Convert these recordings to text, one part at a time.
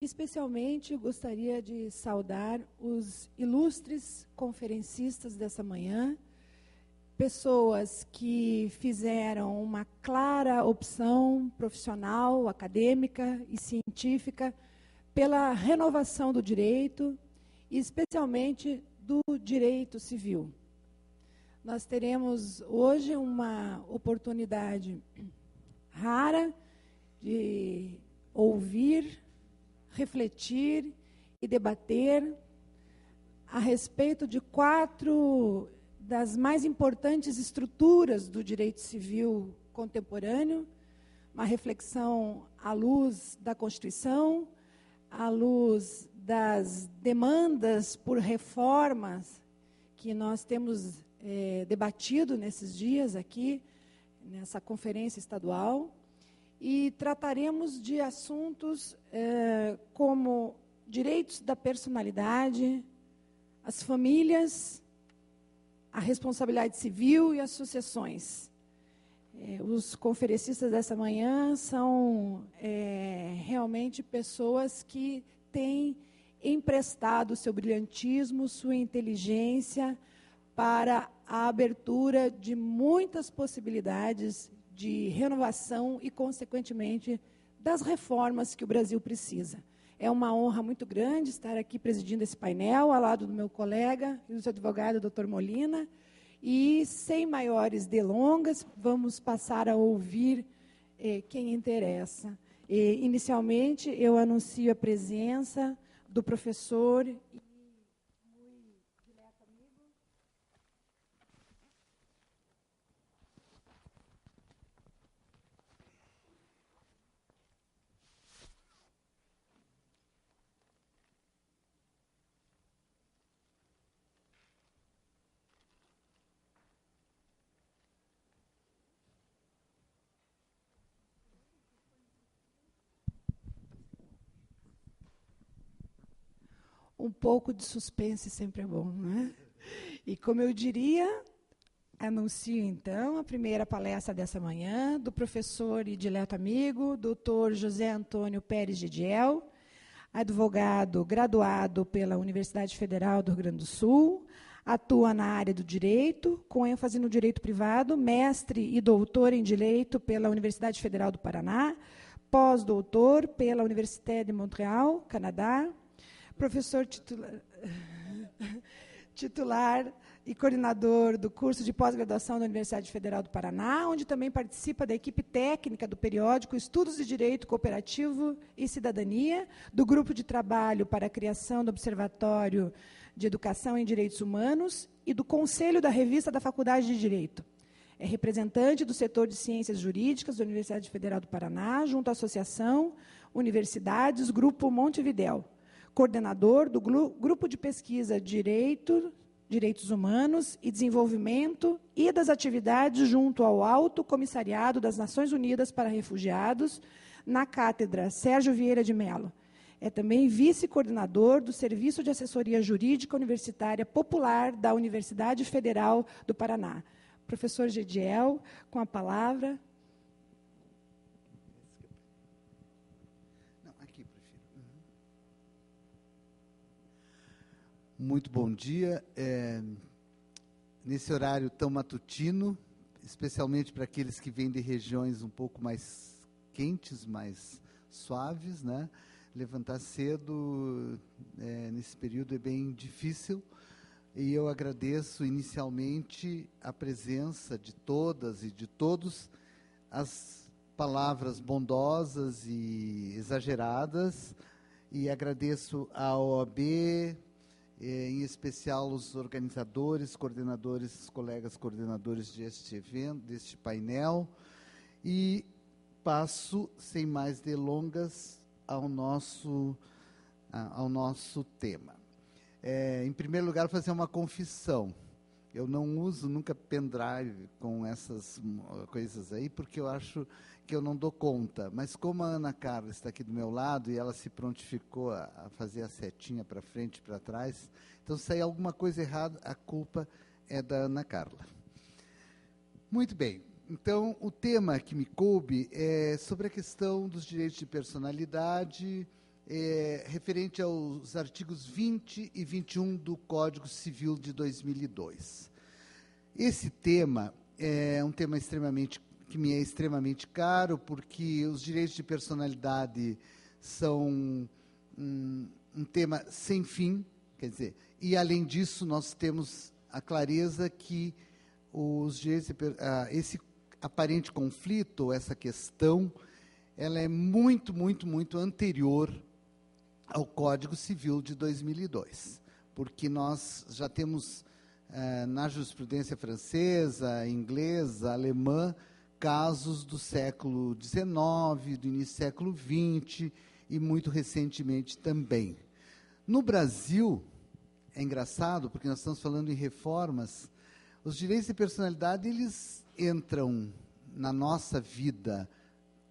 Especialmente gostaria de saudar os ilustres conferencistas dessa manhã, pessoas que fizeram uma clara opção profissional, acadêmica e científica pela renovação do direito, e especialmente do direito civil. Nós teremos hoje uma oportunidade rara de ouvir, refletir e debater a respeito de 4 das mais importantes estruturas do direito civil contemporâneo, uma reflexão à luz da Constituição, à luz das demandas por reformas que nós temos debatido nesses dias aqui, nessa conferência estadual, e trataremos de assuntos como direitos da personalidade, as famílias, a responsabilidade civil e associações. Os conferencistas dessa manhã são realmente pessoas que têm emprestado seu brilhantismo, sua inteligência para a abertura de muitas possibilidades de renovação e, consequentemente, das reformas que o Brasil precisa. É uma honra muito grande estar aqui presidindo esse painel, ao lado do meu colega, o advogado Dr. Molina, e, sem maiores delongas, vamos passar a ouvir quem interessa. Inicialmente, eu anuncio a presença do professor um pouco de suspense sempre é bom, não é? E, como eu diria, anuncio, então, a primeira palestra dessa manhã, do professor e dileto amigo, doutor José Antônio Pérez Gediel, advogado graduado pela Universidade Federal do Rio Grande do Sul, atua na área do direito, com ênfase no direito privado, mestre e doutor em direito pela Universidade Federal do Paraná, pós-doutor pela Université de Montréal, Canadá, professor titular e coordenador do curso de pós-graduação da Universidade Federal do Paraná, onde também participa da equipe técnica do periódico Estudos de Direito Cooperativo e Cidadania, do grupo de trabalho para a criação do Observatório de Educação em Direitos Humanos e do Conselho da Revista da Faculdade de Direito. É representante do setor de Ciências Jurídicas da Universidade Federal do Paraná, junto à Associação Universidades Grupo Montevidéu. Coordenador do Grupo de Pesquisa Direitos Humanos e Desenvolvimento e das atividades junto ao Alto Comissariado das Nações Unidas para Refugiados, na Cátedra Sérgio Vieira de Mello. É também vice-coordenador do Serviço de Assessoria Jurídica Universitária Popular da Universidade Federal do Paraná. Professor Gediel, com a palavra. Muito bom dia. Nesse horário tão matutino, especialmente para aqueles que vêm de regiões um pouco mais quentes, mais suaves, né? Levantar cedo nesse período é bem difícil, e eu agradeço inicialmente a presença de todas e de todos, as palavras bondosas e exageradas, e agradeço à OAB, em especial os organizadores, coordenadores, colegas coordenadores deste evento, deste painel, e passo, sem mais delongas, ao nosso tema. Em primeiro lugar, fazer uma confissão. Eu não uso nunca pendrive com essas coisas aí, porque eu acho que eu não dou conta. Mas como a Ana Carla está aqui do meu lado e ela se prontificou a fazer a setinha para frente e para trás, então, se sair alguma coisa errada, a culpa é da Ana Carla. Muito bem. Então, o tema que me coube é sobre a questão dos direitos de personalidade referente aos artigos 20 e 21 do Código Civil de 2002. Esse tema é um tema que me é extremamente caro, porque os direitos de personalidade são um tema sem fim, quer dizer, e além disso nós temos a clareza que os direitos esse aparente conflito, essa questão, ela é muito, muito, muito anterior ao Código Civil de 2002, porque nós já temos na jurisprudência francesa, inglesa, alemã, casos do século XIX, do início do século XX e muito recentemente também. No Brasil, é engraçado, porque nós estamos falando em reformas, os direitos de personalidade, eles entram na nossa vida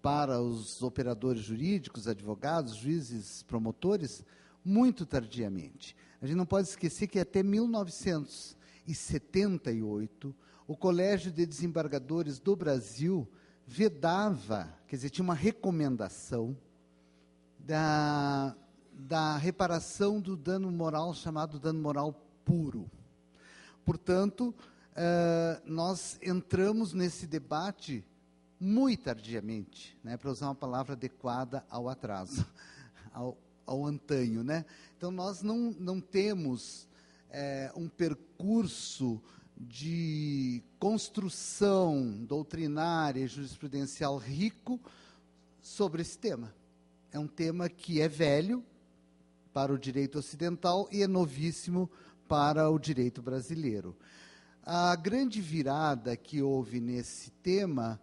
para os operadores jurídicos, advogados, juízes, promotores, muito tardiamente. A gente não pode esquecer que até 1978, o Colégio de Desembargadores do Brasil vedava, quer dizer, tinha uma recomendação da reparação do dano moral, chamado dano moral puro. Portanto, nós entramos nesse debate muito tardiamente, né, para usar uma palavra adequada ao atraso, ao antanho, né? Então, nós não temos um percurso de construção doutrinária e jurisprudencial rico sobre esse tema. É um tema que é velho para o direito ocidental e é novíssimo para o direito brasileiro. A grande virada que houve nesse tema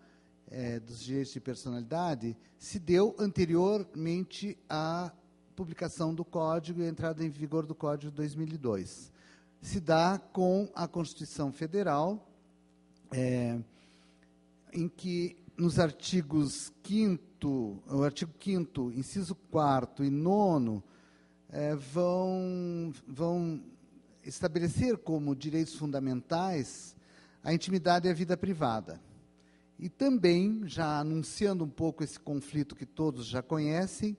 dos direitos de personalidade se deu anteriormente à publicação do Código e a entrada em vigor do Código de 2002. Se dá com a Constituição Federal, em que nos artigos 5º, o artigo 5º, inciso 4º e 9º, vão estabelecer como direitos fundamentais a intimidade e a vida privada. E também, já anunciando um pouco esse conflito que todos já conhecem,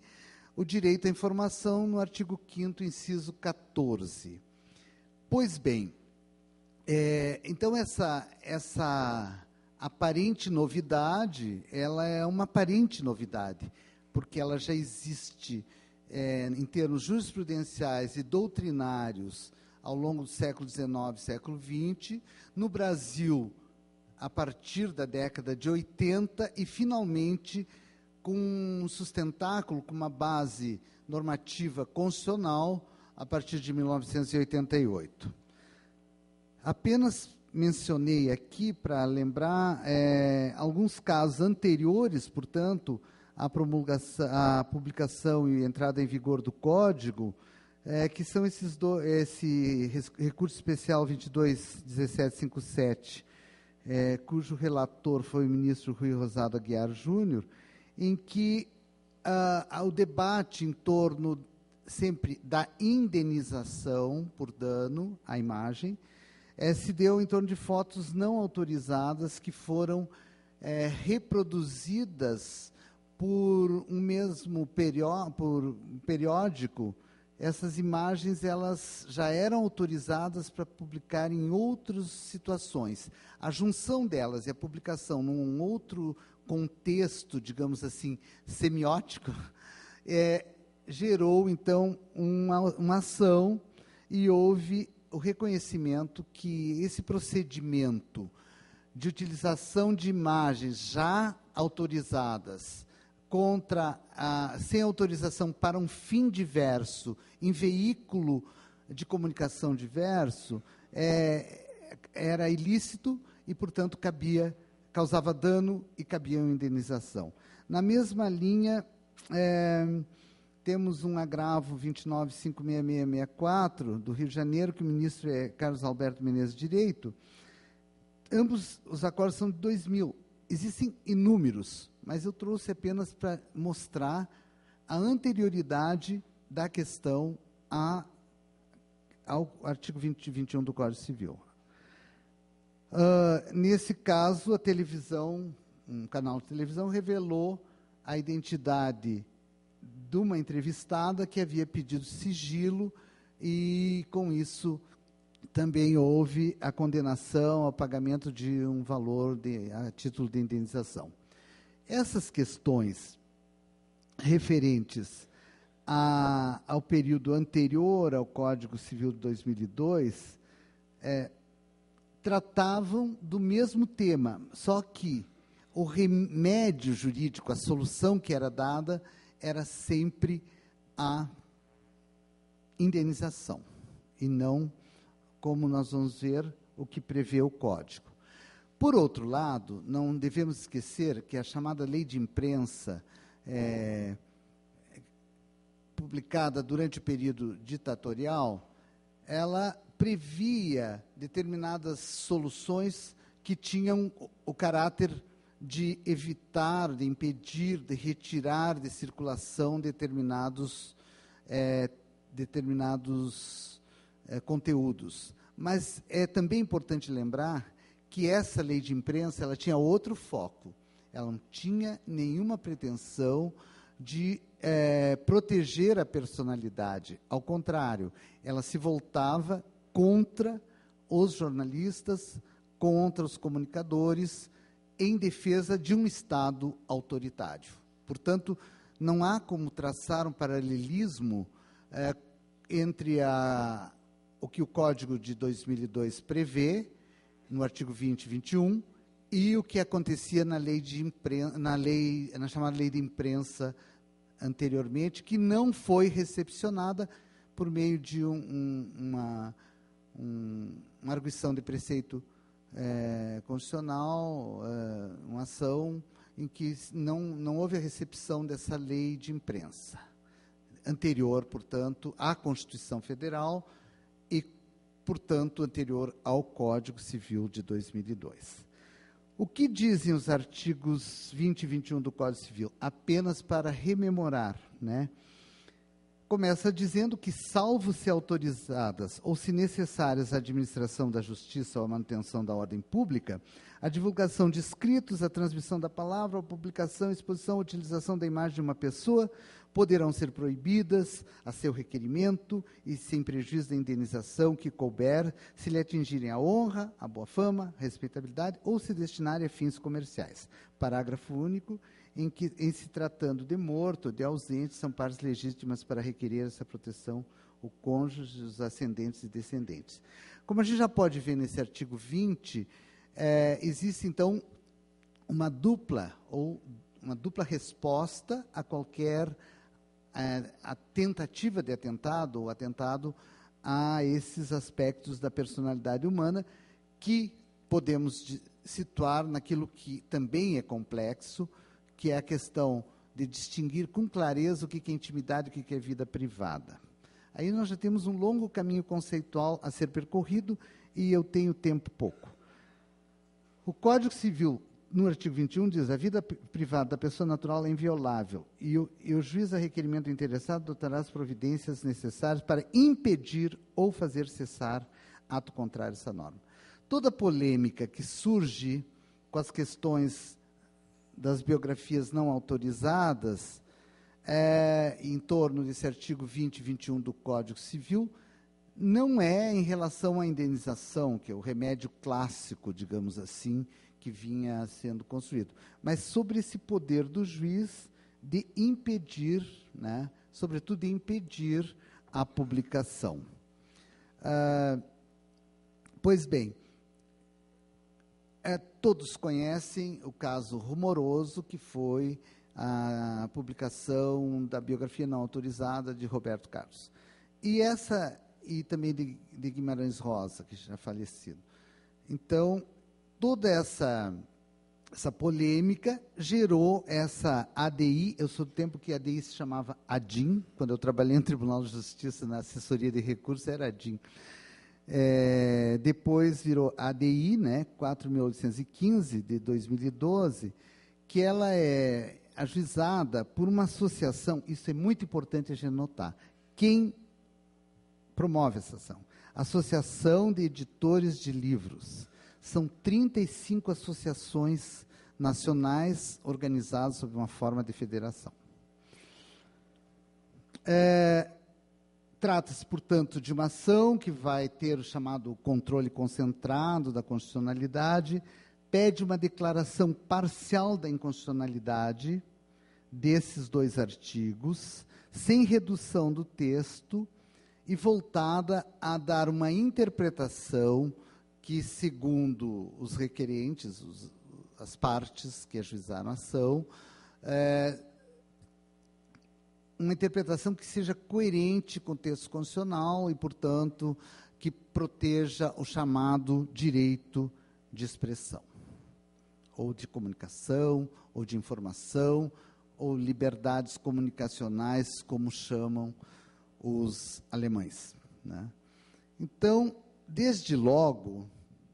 o direito à informação no artigo 5º, inciso 14. Pois bem, então essa aparente novidade, ela é uma aparente novidade, porque ela já existe em termos jurisprudenciais e doutrinários ao longo do século XIX e século XX, no Brasil, a partir da década de 80, e finalmente com um sustentáculo, com uma base normativa constitucional, a partir de 1988. Apenas mencionei aqui para lembrar alguns casos anteriores, portanto, à publicação e entrada em vigor do Código, que são esse recurso especial 22.1757, cujo relator foi o ministro Rui Rosado Aguiar Júnior, em que o debate em torno sempre da indenização por dano à imagem se deu em torno de fotos não autorizadas que foram reproduzidas por um mesmo periódico. Essas imagens, elas já eram autorizadas para publicar em outras situações. A junção delas e a publicação num outro contexto, digamos assim, semiótico, gerou, então, uma ação e houve o reconhecimento que esse procedimento de utilização de imagens já autorizadas sem autorização para um fim diverso, em veículo de comunicação diverso, era ilícito e, portanto, causava dano e cabia uma indenização. Na mesma linha, temos um agravo 29.56664, do Rio de Janeiro, que o ministro é Carlos Alberto Menezes Direito. Ambos os acordos são de 2000. Existem inúmeros, mas eu trouxe apenas para mostrar a anterioridade da questão ao artigo 20 e 21 do Código Civil. Nesse caso, a televisão, um canal de televisão, revelou a identidade de uma entrevistada que havia pedido sigilo e, com isso, também houve a condenação ao pagamento de um valor a título de indenização. Essas questões referentes ao período anterior ao Código Civil de 2002 tratavam do mesmo tema, só que o remédio jurídico, a solução que era dada, era sempre a indenização, e não, como nós vamos ver, o que prevê o Código. Por outro lado, não devemos esquecer que a chamada lei de imprensa, publicada durante o período ditatorial, ela previa determinadas soluções que tinham o caráter de evitar, de impedir, de retirar de circulação determinados conteúdos. Mas é também importante lembrar que essa lei de imprensa ela tinha outro foco. Ela não tinha nenhuma pretensão de proteger a personalidade. Ao contrário, ela se voltava contra os jornalistas, contra os comunicadores, em defesa de um Estado autoritário. Portanto, não há como traçar um paralelismo entre o que o Código de 2002 prevê, no artigo 20 e 21, e o que acontecia na chamada lei de imprensa anteriormente, que não foi recepcionada por meio de uma arguição de preceito constitucional, uma ação em que não houve a recepção dessa lei de imprensa, anterior, portanto, à Constituição Federal e, portanto, anterior ao Código Civil de 2002. O que dizem os artigos 20 e 21 do Código Civil? Apenas para rememorar, né? Começa dizendo que, salvo se autorizadas ou se necessárias à administração da justiça ou à manutenção da ordem pública, a divulgação de escritos, a transmissão da palavra, a publicação, exposição, utilização da imagem de uma pessoa poderão ser proibidas a seu requerimento e sem prejuízo da indenização que couber, se lhe atingirem a honra, a boa fama, a respeitabilidade ou se destinarem a fins comerciais. Parágrafo único. Em se tratando de morto ou de ausente, são partes legítimas para requerer essa proteção o cônjuge, os ascendentes e descendentes. Como a gente já pode ver nesse artigo 20, existe, então, uma dupla resposta a qualquer a tentativa de atentado ou atentado a esses aspectos da personalidade humana que podemos situar naquilo que também é complexo, que é a questão de distinguir com clareza o que é intimidade e o que é vida privada. Aí nós já temos um longo caminho conceitual a ser percorrido e eu tenho tempo pouco. O Código Civil, no artigo 21, diz: a vida privada da pessoa natural é inviolável e o juiz, a requerimento do interessado, adotará as providências necessárias para impedir ou fazer cessar ato contrário a essa norma. Toda polêmica que surge com as questões das biografias não autorizadas, em torno desse artigo 20 e 21 do Código Civil, não é em relação à indenização, que é o remédio clássico, digamos assim, que vinha sendo construído, mas sobre esse poder do juiz de impedir, né, sobretudo de impedir a publicação. Pois bem, todos conhecem o caso rumoroso que foi a publicação da biografia não autorizada de Roberto Carlos. E também de Guimarães Rosa, que já é falecido. Então, toda essa polêmica gerou essa ADI. Eu sou do tempo que a ADI se chamava ADIM, quando eu trabalhei no Tribunal de Justiça, na assessoria de recursos, era ADIM. Depois virou ADI, né, 4.815, de 2012, que ela é ajuizada por uma associação. Isso é muito importante a gente notar. Quem promove essa ação? Associação de Editores de Livros. São 35 associações nacionais organizadas sob uma forma de federação. Trata-se, portanto, de uma ação que vai ter o chamado controle concentrado da constitucionalidade, pede uma declaração parcial da inconstitucionalidade desses 2 artigos, sem redução do texto e voltada a dar uma interpretação que, segundo os requerentes, as partes que ajuizaram a ação, uma interpretação que seja coerente com o texto constitucional e, portanto, que proteja o chamado direito de expressão, ou de comunicação, ou de informação, ou liberdades comunicacionais, como chamam os alemães, né? Então, desde logo,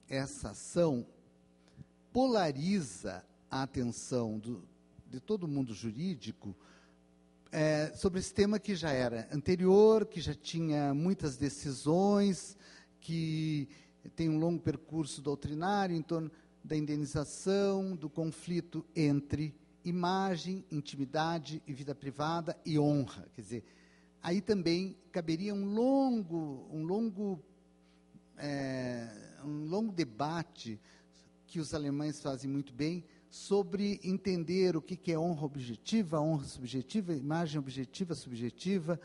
essa ação polariza a atenção de todo o mundo jurídico sobre esse tema que já era anterior, que já tinha muitas decisões, que tem um longo percurso doutrinário em torno da indenização, do conflito entre imagem, intimidade e vida privada e honra. Quer dizer, aí também caberia um longo debate, que os alemães fazem muito bem, sobre entender o que é honra objetiva, honra subjetiva, imagem objetiva, subjetiva,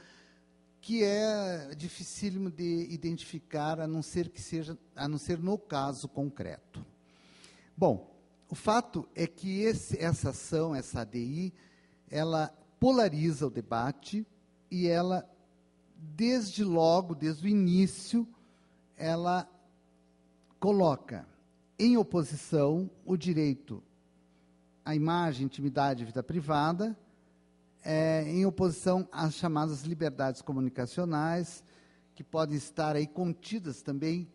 que é dificílimo de identificar, a não ser no caso concreto. Bom, o fato é que essa ação, essa ADI, ela polariza o debate e ela, desde o início, ela coloca em oposição o direito à imagem, intimidade e vida privada, em oposição às chamadas liberdades comunicacionais, que podem estar aí contidas também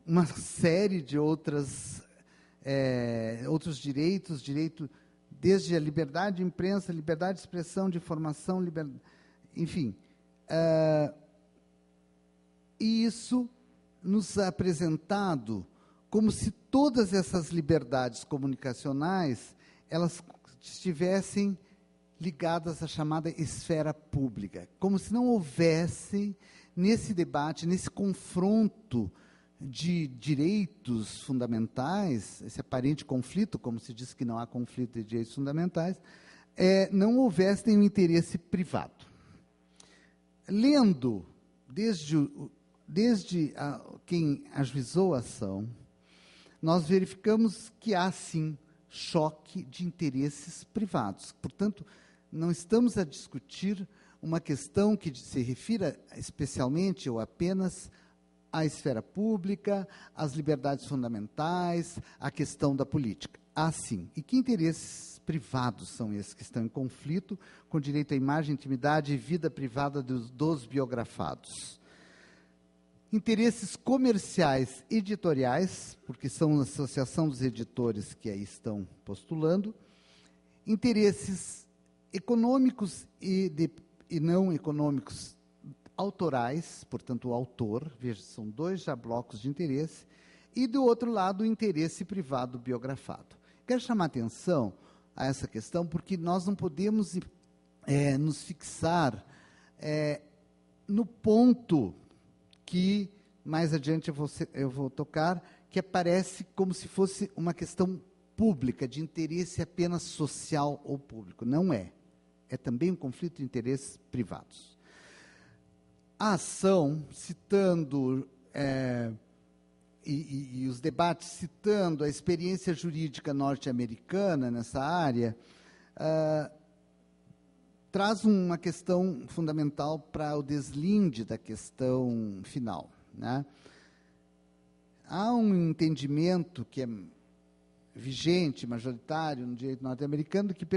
uma série de outros direitos, desde a liberdade de imprensa, liberdade de expressão, de informação, enfim. E isso nos é apresentado como se todas essas liberdades comunicacionais elas estivessem ligadas à chamada esfera pública, como se não houvesse, nesse debate, nesse confronto de direitos fundamentais, esse aparente conflito, como se diz que não há conflito de direitos fundamentais, não houvesse nenhum interesse privado. Lendo, desde quem ajuizou a ação, nós verificamos que há, sim, choque de interesses privados. Portanto, não estamos a discutir uma questão que se refira especialmente ou apenas à esfera pública, às liberdades fundamentais, à questão da política. Há, sim. E que interesses privados são esses que estão em conflito com o direito à imagem, intimidade e vida privada dos biografados? Interesses comerciais editoriais, porque são a Associação dos Editores que aí estão postulando, interesses econômicos e não econômicos autorais, portanto, o autor, veja, são 2 já blocos de interesse, e, do outro lado, o interesse privado biografado. Quero chamar a atenção a essa questão, porque nós não podemos nos fixar no ponto que, mais adiante eu vou tocar, que aparece como se fosse uma questão pública, de interesse apenas social ou público. Não é. É também um conflito de interesses privados. A ação, citando, e os debates citando a experiência jurídica norte-americana nessa área, traz uma questão fundamental para o deslinde da questão final, né? Há um entendimento que é vigente, majoritário no direito norte-americano, que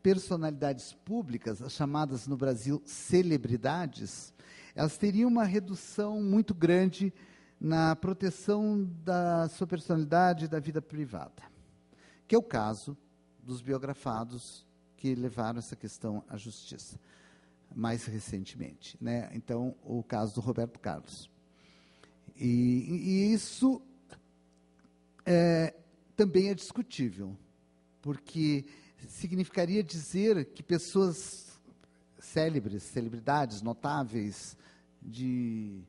personalidades públicas, as chamadas no Brasil celebridades, elas teriam uma redução muito grande na proteção da sua personalidade e da vida privada, que é o caso dos biografados que levaram essa questão à justiça, mais recentemente, né? Então, o caso do Roberto Carlos. E isso também é discutível, porque significaria dizer que pessoas célebres, celebridades notáveis, que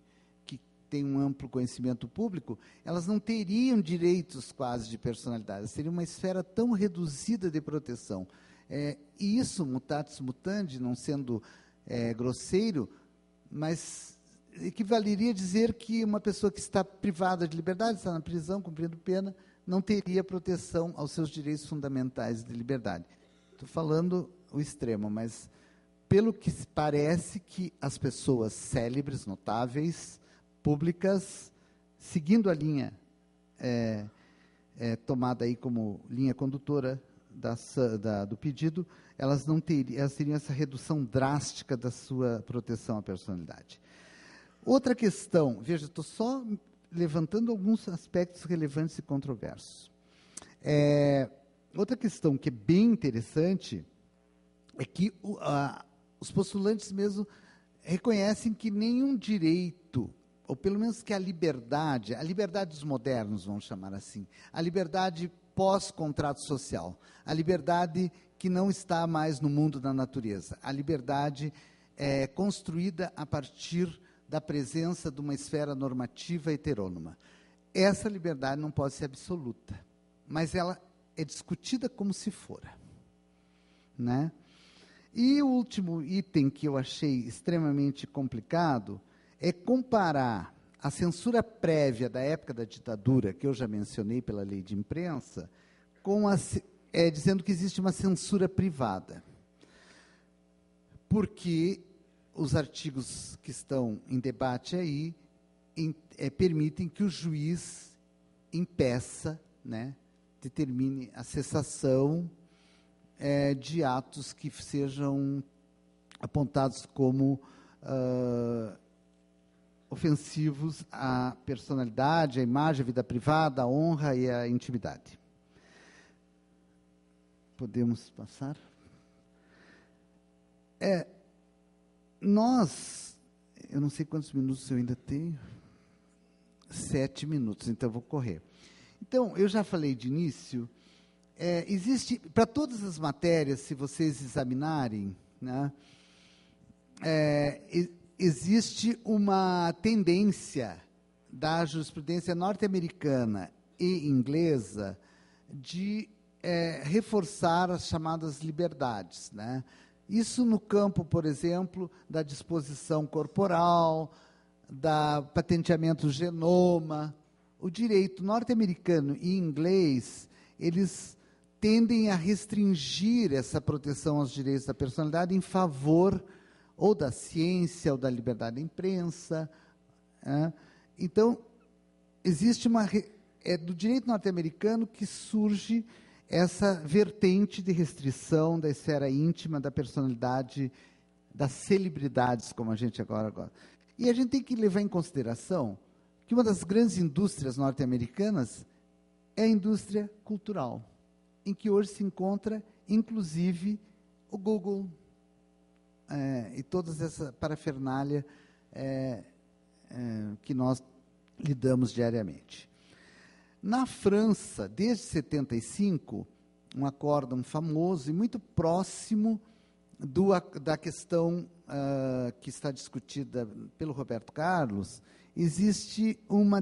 têm um amplo conhecimento público, elas não teriam direitos quase de personalidade, seria uma esfera tão reduzida de proteção. E isso, mutatis mutandi, não sendo grosseiro, mas equivaleria a dizer que uma pessoa que está privada de liberdade, está na prisão, cumprindo pena, não teria proteção aos seus direitos fundamentais de liberdade. Estou falando o extremo, mas pelo que parece que as pessoas célebres, notáveis, públicas, seguindo a linha tomada aí como linha condutora do pedido, elas teriam essa redução drástica da sua proteção à personalidade. Outra questão, veja, estou só levantando alguns aspectos relevantes e controversos. Outra questão que é bem interessante é que os postulantes mesmo reconhecem que nenhum direito, ou pelo menos que a liberdade dos modernos, vamos chamar assim, a liberdade pós-contrato social, a liberdade que não está mais no mundo da natureza, a liberdade construída a partir da presença de uma esfera normativa heterônoma. Essa liberdade não pode ser absoluta, mas ela é discutida como se fora, né? E o último item que eu achei extremamente complicado é comparar a censura prévia da época da ditadura, que eu já mencionei pela lei de imprensa, com dizendo que existe uma censura privada. Porque os artigos que estão em debate aí permitem que o juiz impeça, né, determine a cessação de atos que sejam apontados como ofensivos à personalidade, à imagem, à vida privada, à honra e à intimidade. Podemos passar? Eu não sei quantos minutos eu ainda tenho. 7 minutos, então vou correr. Então, eu já falei de início, existe, para todas as matérias, se vocês examinarem, né, existe uma tendência da jurisprudência norte-americana e inglesa de reforçar as chamadas liberdades, né? Isso no campo, por exemplo, da disposição corporal, da patenteamento do genoma. O direito norte-americano e inglês, eles tendem a restringir essa proteção aos direitos da personalidade em favor ou da ciência, ou da liberdade da imprensa. Então, existe do direito norte-americano que surge essa vertente de restrição da esfera íntima, da personalidade, das celebridades, como a gente agora gosta. E a gente tem que levar em consideração que uma das grandes indústrias norte-americanas é a indústria cultural, em que hoje se encontra, inclusive, o Google e toda essa parafernália que nós lidamos diariamente. Na França, desde 75, um acórdão famoso e muito próximo da questão que está discutida pelo Roberto Carlos, existe uma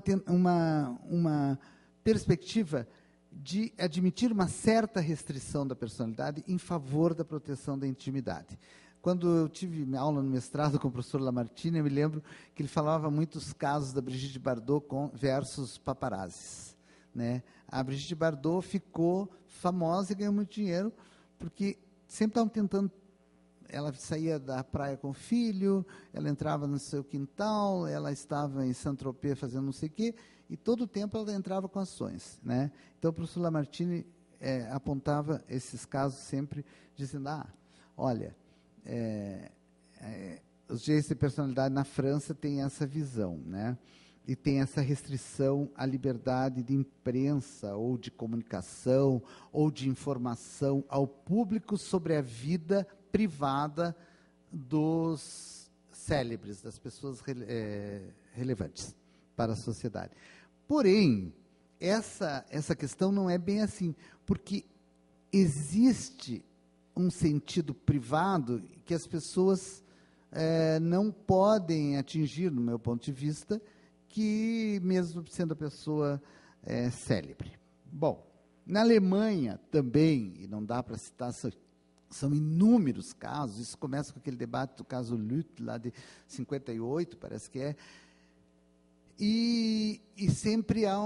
perspectiva de admitir uma certa restrição da personalidade em favor da proteção da intimidade. Quando eu tive aula no mestrado com o professor Lamartine, eu me lembro que ele falava muitos casos da Brigitte Bardot versus paparazzis, né? A Brigitte Bardot ficou famosa e ganhou muito dinheiro, porque sempre estavam tentando. Ela saía da praia com o filho, ela entrava no seu quintal, ela estava em Saint-Tropez fazendo não sei o quê, e todo o tempo ela entrava com ações, né? Então, o professor Lamartine apontava esses casos sempre, dizendo, olha, os direitos de personalidade na França têm essa visão, né? E tem essa restrição à liberdade de imprensa, ou de comunicação, ou de informação ao público sobre a vida privada dos célebres, das pessoas relevantes para a sociedade. Porém, essa questão não é bem assim, porque existe um sentido privado que as pessoas não podem atingir, no meu ponto de vista, que mesmo sendo a pessoa célebre. Bom, na Alemanha também, e não dá para citar, são inúmeros casos, isso começa com aquele debate do caso Lüth, lá de 58, parece que é, e sempre há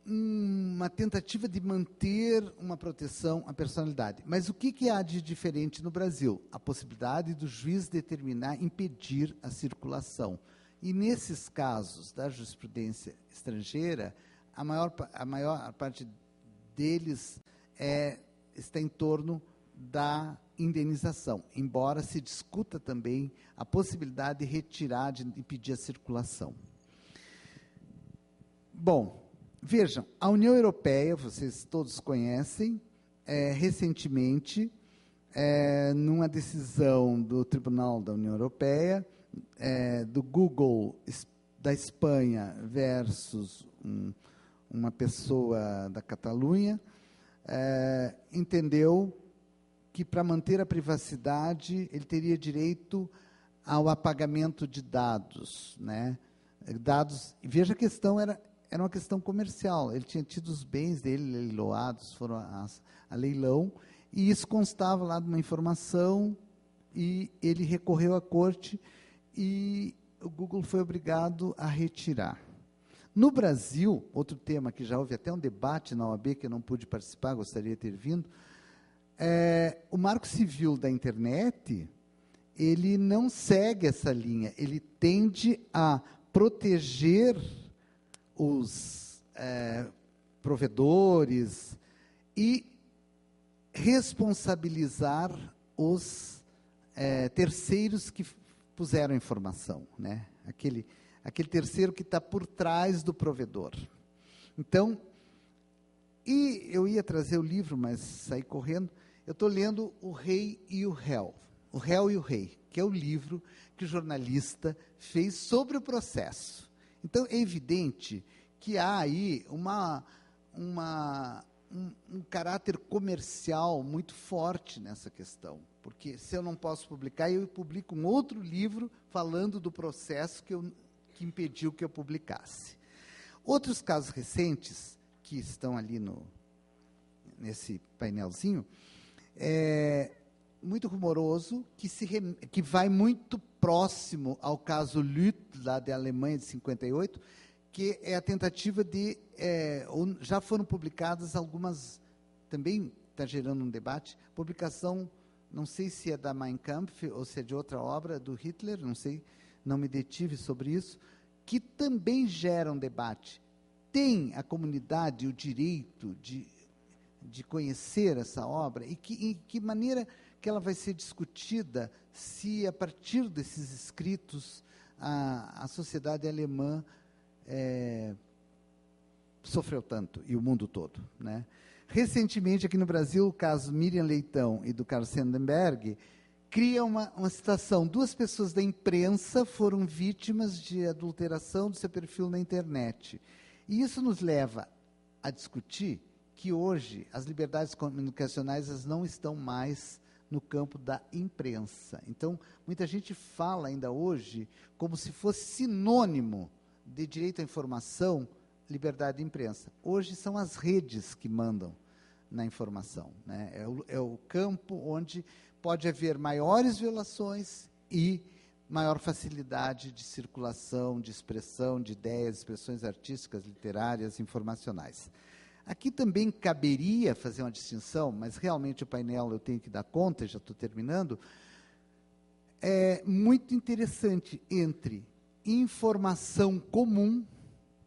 uma tentativa de manter uma proteção à personalidade. Mas o que há de diferente no Brasil? A possibilidade do juiz determinar, impedir a circulação. E nesses casos da jurisprudência estrangeira, a maior parte deles está em torno da indenização, embora se discuta também a possibilidade de retirar, de impedir a circulação. Bom, vejam, a União Europeia, vocês todos conhecem, recentemente, numa decisão do Tribunal da União Europeia, do Google da Espanha versus uma pessoa da Catalunha, entendeu que, para manter a privacidade, ele teria direito ao apagamento de dados, né? Veja, a questão era uma questão comercial. Ele tinha tido os bens dele leiloados, foram a leilão, e isso constava lá de uma informação, e ele recorreu à corte, e o Google foi obrigado a retirar. No Brasil, outro tema que já houve até um debate na OAB, que eu não pude participar, gostaria de ter vindo, o Marco Civil da Internet, ele não segue essa linha, ele tende a proteger os provedores e responsabilizar os terceiros que puseram a informação, né? Aquele terceiro que está por trás do provedor. Então, e eu ia trazer o livro, mas saí correndo. Eu estou lendo O Rei e o Réu, O Réu e o Rei, que é o livro que o jornalista fez sobre o processo. Então, é evidente que há aí um caráter comercial muito forte nessa questão, porque se eu não posso publicar, eu publico um outro livro falando do processo que impediu que eu publicasse. Outros casos recentes, que estão ali nesse painelzinho, muito rumoroso, que vai muito próximo ao caso Lüth, lá da Alemanha, de 58, que é a tentativa de... já foram publicadas algumas... Também está gerando um debate, publicação, não sei se é da Mein Kampf ou se é de outra obra, do Hitler, não sei, não me detive sobre isso, que também gera um debate. Tem a comunidade o direito de conhecer essa obra? E que maneira que ela vai ser discutida se, a partir desses escritos, a sociedade alemã sofreu tanto, e o mundo todo, né? Recentemente, aqui no Brasil, o caso Miriam Leitão e do Carlos Sandenberg cria uma situação. Duas pessoas da imprensa foram vítimas de adulteração do seu perfil na internet. E isso nos leva a discutir que hoje as liberdades comunicacionais elas não estão mais no campo da imprensa. Então, muita gente fala ainda hoje como se fosse sinônimo de direito à informação, liberdade de imprensa. Hoje são as redes que mandam na informação, né? É o campo onde pode haver maiores violações e maior facilidade de circulação, de expressão de ideias, expressões artísticas, literárias, informacionais. Aqui também caberia fazer uma distinção, mas realmente o painel eu tenho que dar conta, já estou terminando, é muito interessante entre informação comum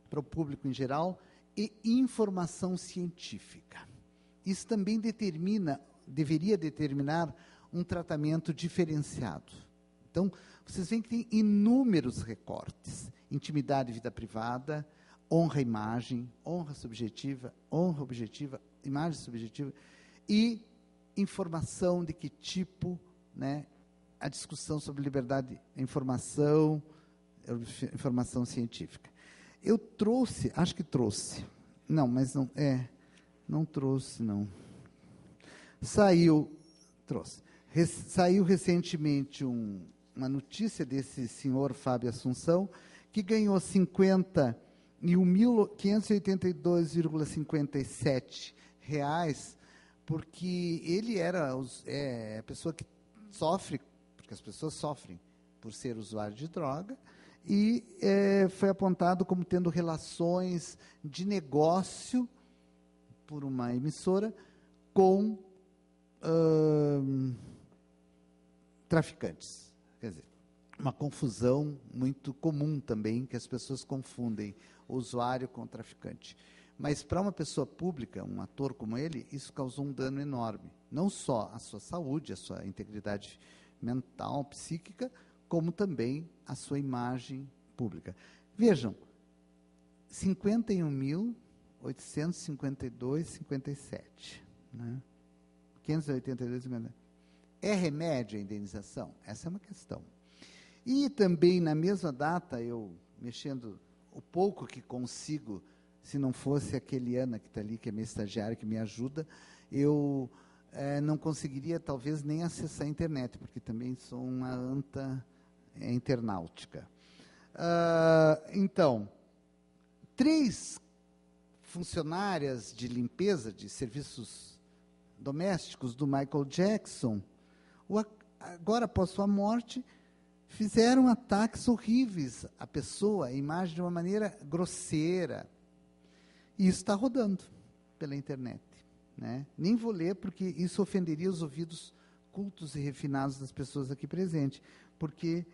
para o público em geral e informação científica. Isso também deveria determinar um tratamento diferenciado. Então, vocês veem que tem inúmeros recortes: intimidade e vida privada, honra e imagem, honra subjetiva, honra objetiva, imagem subjetiva, e informação de que tipo, né, a discussão sobre liberdade de informação científica. Eu trouxe, acho que trouxe, não, mas não trouxe, não. Saiu Trouxe. Saiu recentemente uma notícia desse senhor Fábio Assunção, que ganhou 51.582,57 reais, porque ele era a pessoa que sofre, porque as pessoas sofrem por ser usuário de droga, e foi apontado como tendo relações de negócio por uma emissora com traficantes. Quer dizer, uma confusão muito comum também, que as pessoas confundem o usuário com o traficante. Mas para uma pessoa pública, um ator como ele, isso causou um dano enorme. Não só à sua saúde, à sua integridade mental, psíquica, como também à sua imagem pública. Vejam, 51.852,57, né? 582,57. É remédio a indenização? Essa é uma questão. E também, na mesma data, eu, mexendo o pouco que consigo, se não fosse a Keliana, que está ali, que é minha estagiária, que me ajuda, eu não conseguiria, talvez, nem acessar a internet, porque também sou uma anta internautica. Então, 3 funcionárias de limpeza de serviços domésticos do Michael Jackson, agora, após sua morte, fizeram ataques horríveis à pessoa, à imagem, de uma maneira grosseira. E isso está rodando pela internet, né? Nem vou ler, porque isso ofenderia os ouvidos cultos e refinados das pessoas aqui presentes, porque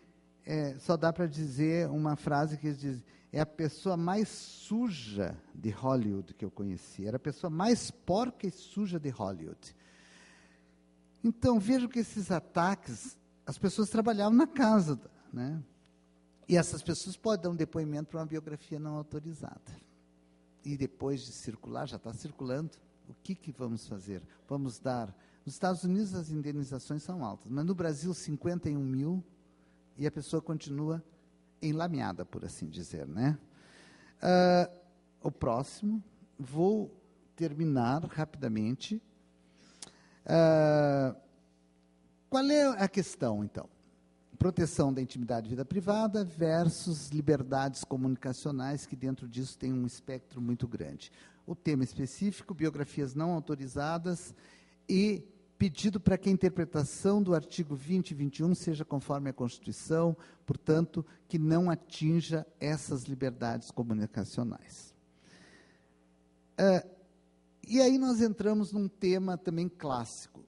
só dá para dizer uma frase que eles dizem: é a pessoa mais suja de Hollywood que eu conheci, era a pessoa mais porca e suja de Hollywood. Então, vejo que esses ataques, as pessoas trabalhavam na casa, né? E essas pessoas podem dar um depoimento para uma biografia não autorizada. E depois de circular, já está circulando, o que vamos fazer? Vamos dar... Nos Estados Unidos as indenizações são altas, mas no Brasil 51 mil, e a pessoa continua enlameada, por assim dizer, né? O próximo, vou terminar rapidamente. Qual é a questão, então? Proteção da intimidade e vida privada versus liberdades comunicacionais, que dentro disso tem um espectro muito grande. O tema específico, biografias não autorizadas e pedido para que a interpretação do artigo 20 e 21 seja conforme a Constituição, portanto, que não atinja essas liberdades comunicacionais. E aí nós entramos num tema também clássico.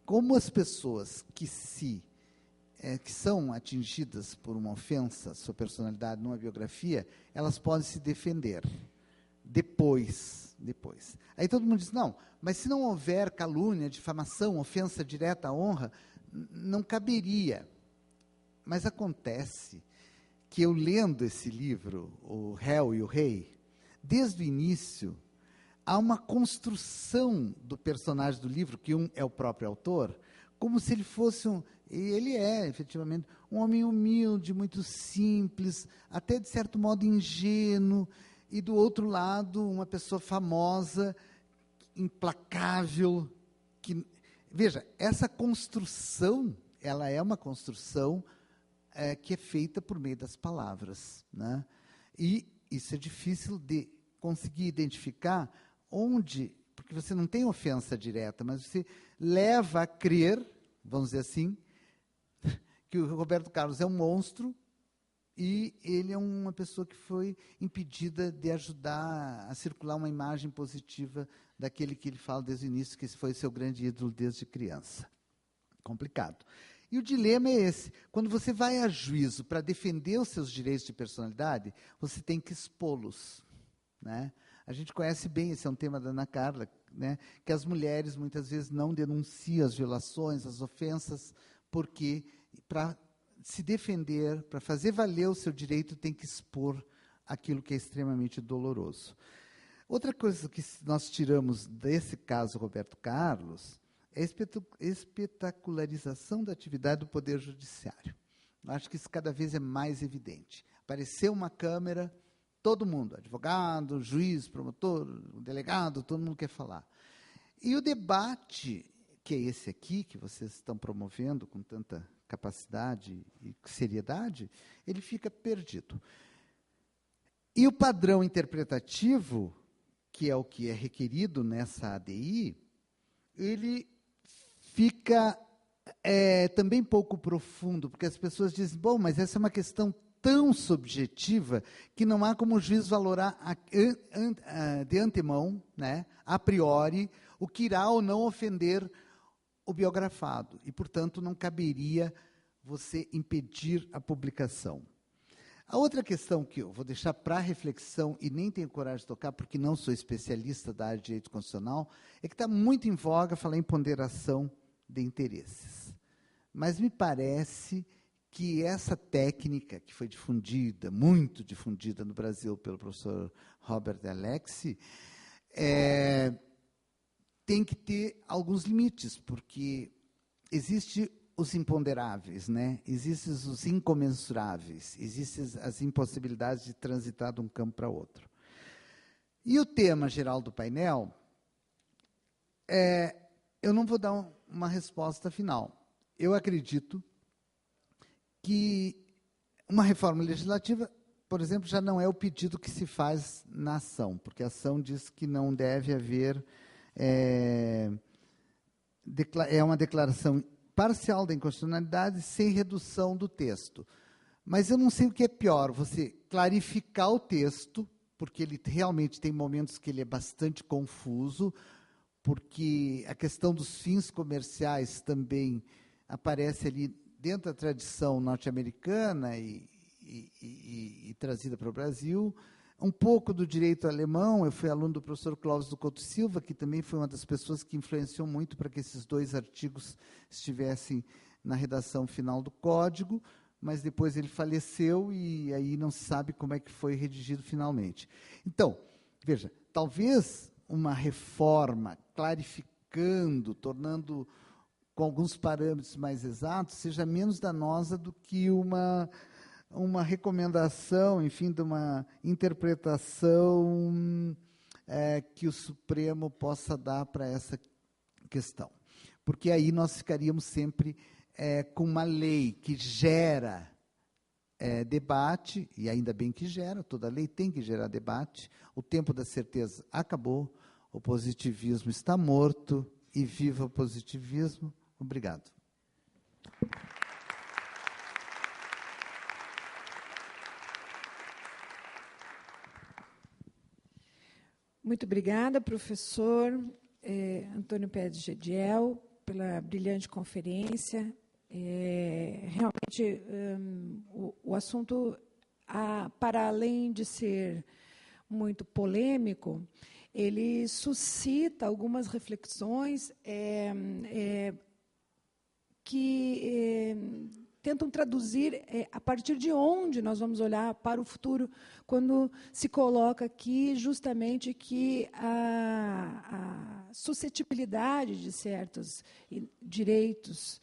Como as pessoas que são atingidas por uma ofensa à sua personalidade numa biografia, elas podem se defender depois. Aí todo mundo diz: não, mas se não houver calúnia, difamação, ofensa direta à honra, não caberia. Mas acontece que eu, lendo esse livro, O Réu e o Rei, desde o início, há uma construção do personagem do livro, que é o próprio autor, como se ele fosse e ele é, efetivamente, um homem humilde, muito simples, até de certo modo ingênuo, e do outro lado, uma pessoa famosa, implacável. Veja, essa construção, ela é uma construção que é feita por meio das palavras, né? E isso é difícil de conseguir identificar onde, porque você não tem ofensa direta, mas você leva a crer, vamos dizer assim, que o Roberto Carlos é um monstro e ele é uma pessoa que foi impedida de ajudar a circular uma imagem positiva daquele que ele fala desde o início, que foi seu grande ídolo desde criança. Complicado. E o dilema é esse: quando você vai a juízo para defender os seus direitos de personalidade, você tem que expô-los, né? A gente conhece bem, esse é um tema da Ana Carla, né, que as mulheres muitas vezes não denunciam as violações, as ofensas, porque para se defender, para fazer valer o seu direito, tem que expor aquilo que é extremamente doloroso. Outra coisa que nós tiramos desse caso Roberto Carlos é a espetacularização da atividade do Poder Judiciário. Eu acho que isso cada vez é mais evidente. Apareceu uma câmera, todo mundo, advogado, juiz, promotor, delegado, todo mundo quer falar. E o debate que é esse aqui, que vocês estão promovendo com tanta capacidade e seriedade, ele fica perdido. E o padrão interpretativo, que é o que é requerido nessa ADI, ele fica também pouco profundo, porque as pessoas dizem, bom, mas essa é uma questão tão subjetiva que não há como o juiz valorar de antemão, né, a priori, o que irá ou não ofender o biografado. E, portanto, não caberia você impedir a publicação. A outra questão que eu vou deixar para reflexão, e nem tenho coragem de tocar, porque não sou especialista da área de direito constitucional, é que está muito em voga falar em ponderação de interesses. Mas me parece que essa técnica, que foi difundida, muito difundida no Brasil pelo professor Robert Alexi, tem que ter alguns limites, porque existem os imponderáveis, né? Existem os incomensuráveis, existem as impossibilidades de transitar de um campo para outro. E o tema geral do painel, eu não vou dar uma resposta final. Eu acredito que uma reforma legislativa, por exemplo, já não é o pedido que se faz na ação, porque a ação diz que não deve haver... é uma declaração parcial da inconstitucionalidade sem redução do texto. Mas eu não sei o que é pior, você clarificar o texto, porque ele realmente tem momentos que ele é bastante confuso, porque a questão dos fins comerciais também aparece ali dentro da tradição norte-americana e trazida para o Brasil. Um pouco do direito alemão, eu fui aluno do professor Clóvis do Couto Silva, que também foi uma das pessoas que influenciou muito para que esses 2 artigos estivessem na redação final do código, mas depois ele faleceu e aí não se sabe como é que foi redigido finalmente. Então, veja, talvez uma reforma clarificando, tornando com alguns parâmetros mais exatos, seja menos danosa do que uma recomendação, enfim, de uma interpretação que o Supremo possa dar para essa questão. Porque aí nós ficaríamos sempre com uma lei que gera debate, e ainda bem que gera, toda lei tem que gerar debate, o tempo da certeza acabou, o positivismo está morto, e viva o positivismo. Obrigado. Muito obrigada, professor Antônio Pérez Gediel, pela brilhante conferência. Realmente, o assunto, para além de ser muito polêmico, ele suscita algumas reflexões que tentam traduzir a partir de onde nós vamos olhar para o futuro, quando se coloca aqui justamente que a suscetibilidade de certos direitos,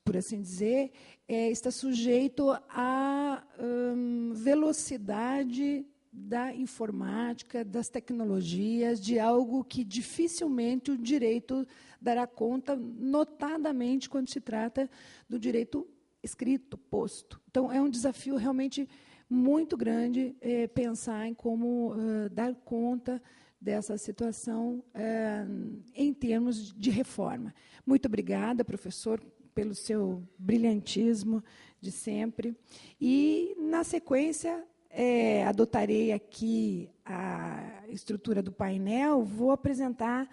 por assim dizer, está sujeito à velocidade da informática, das tecnologias, de algo que dificilmente o direito dará conta, notadamente quando se trata do direito escrito, posto. Então, é um desafio realmente muito grande pensar em como dar conta dessa situação em termos de reforma. Muito obrigada, professor, pelo seu brilhantismo de sempre. E, na sequência, adotarei aqui a estrutura do painel, vou apresentar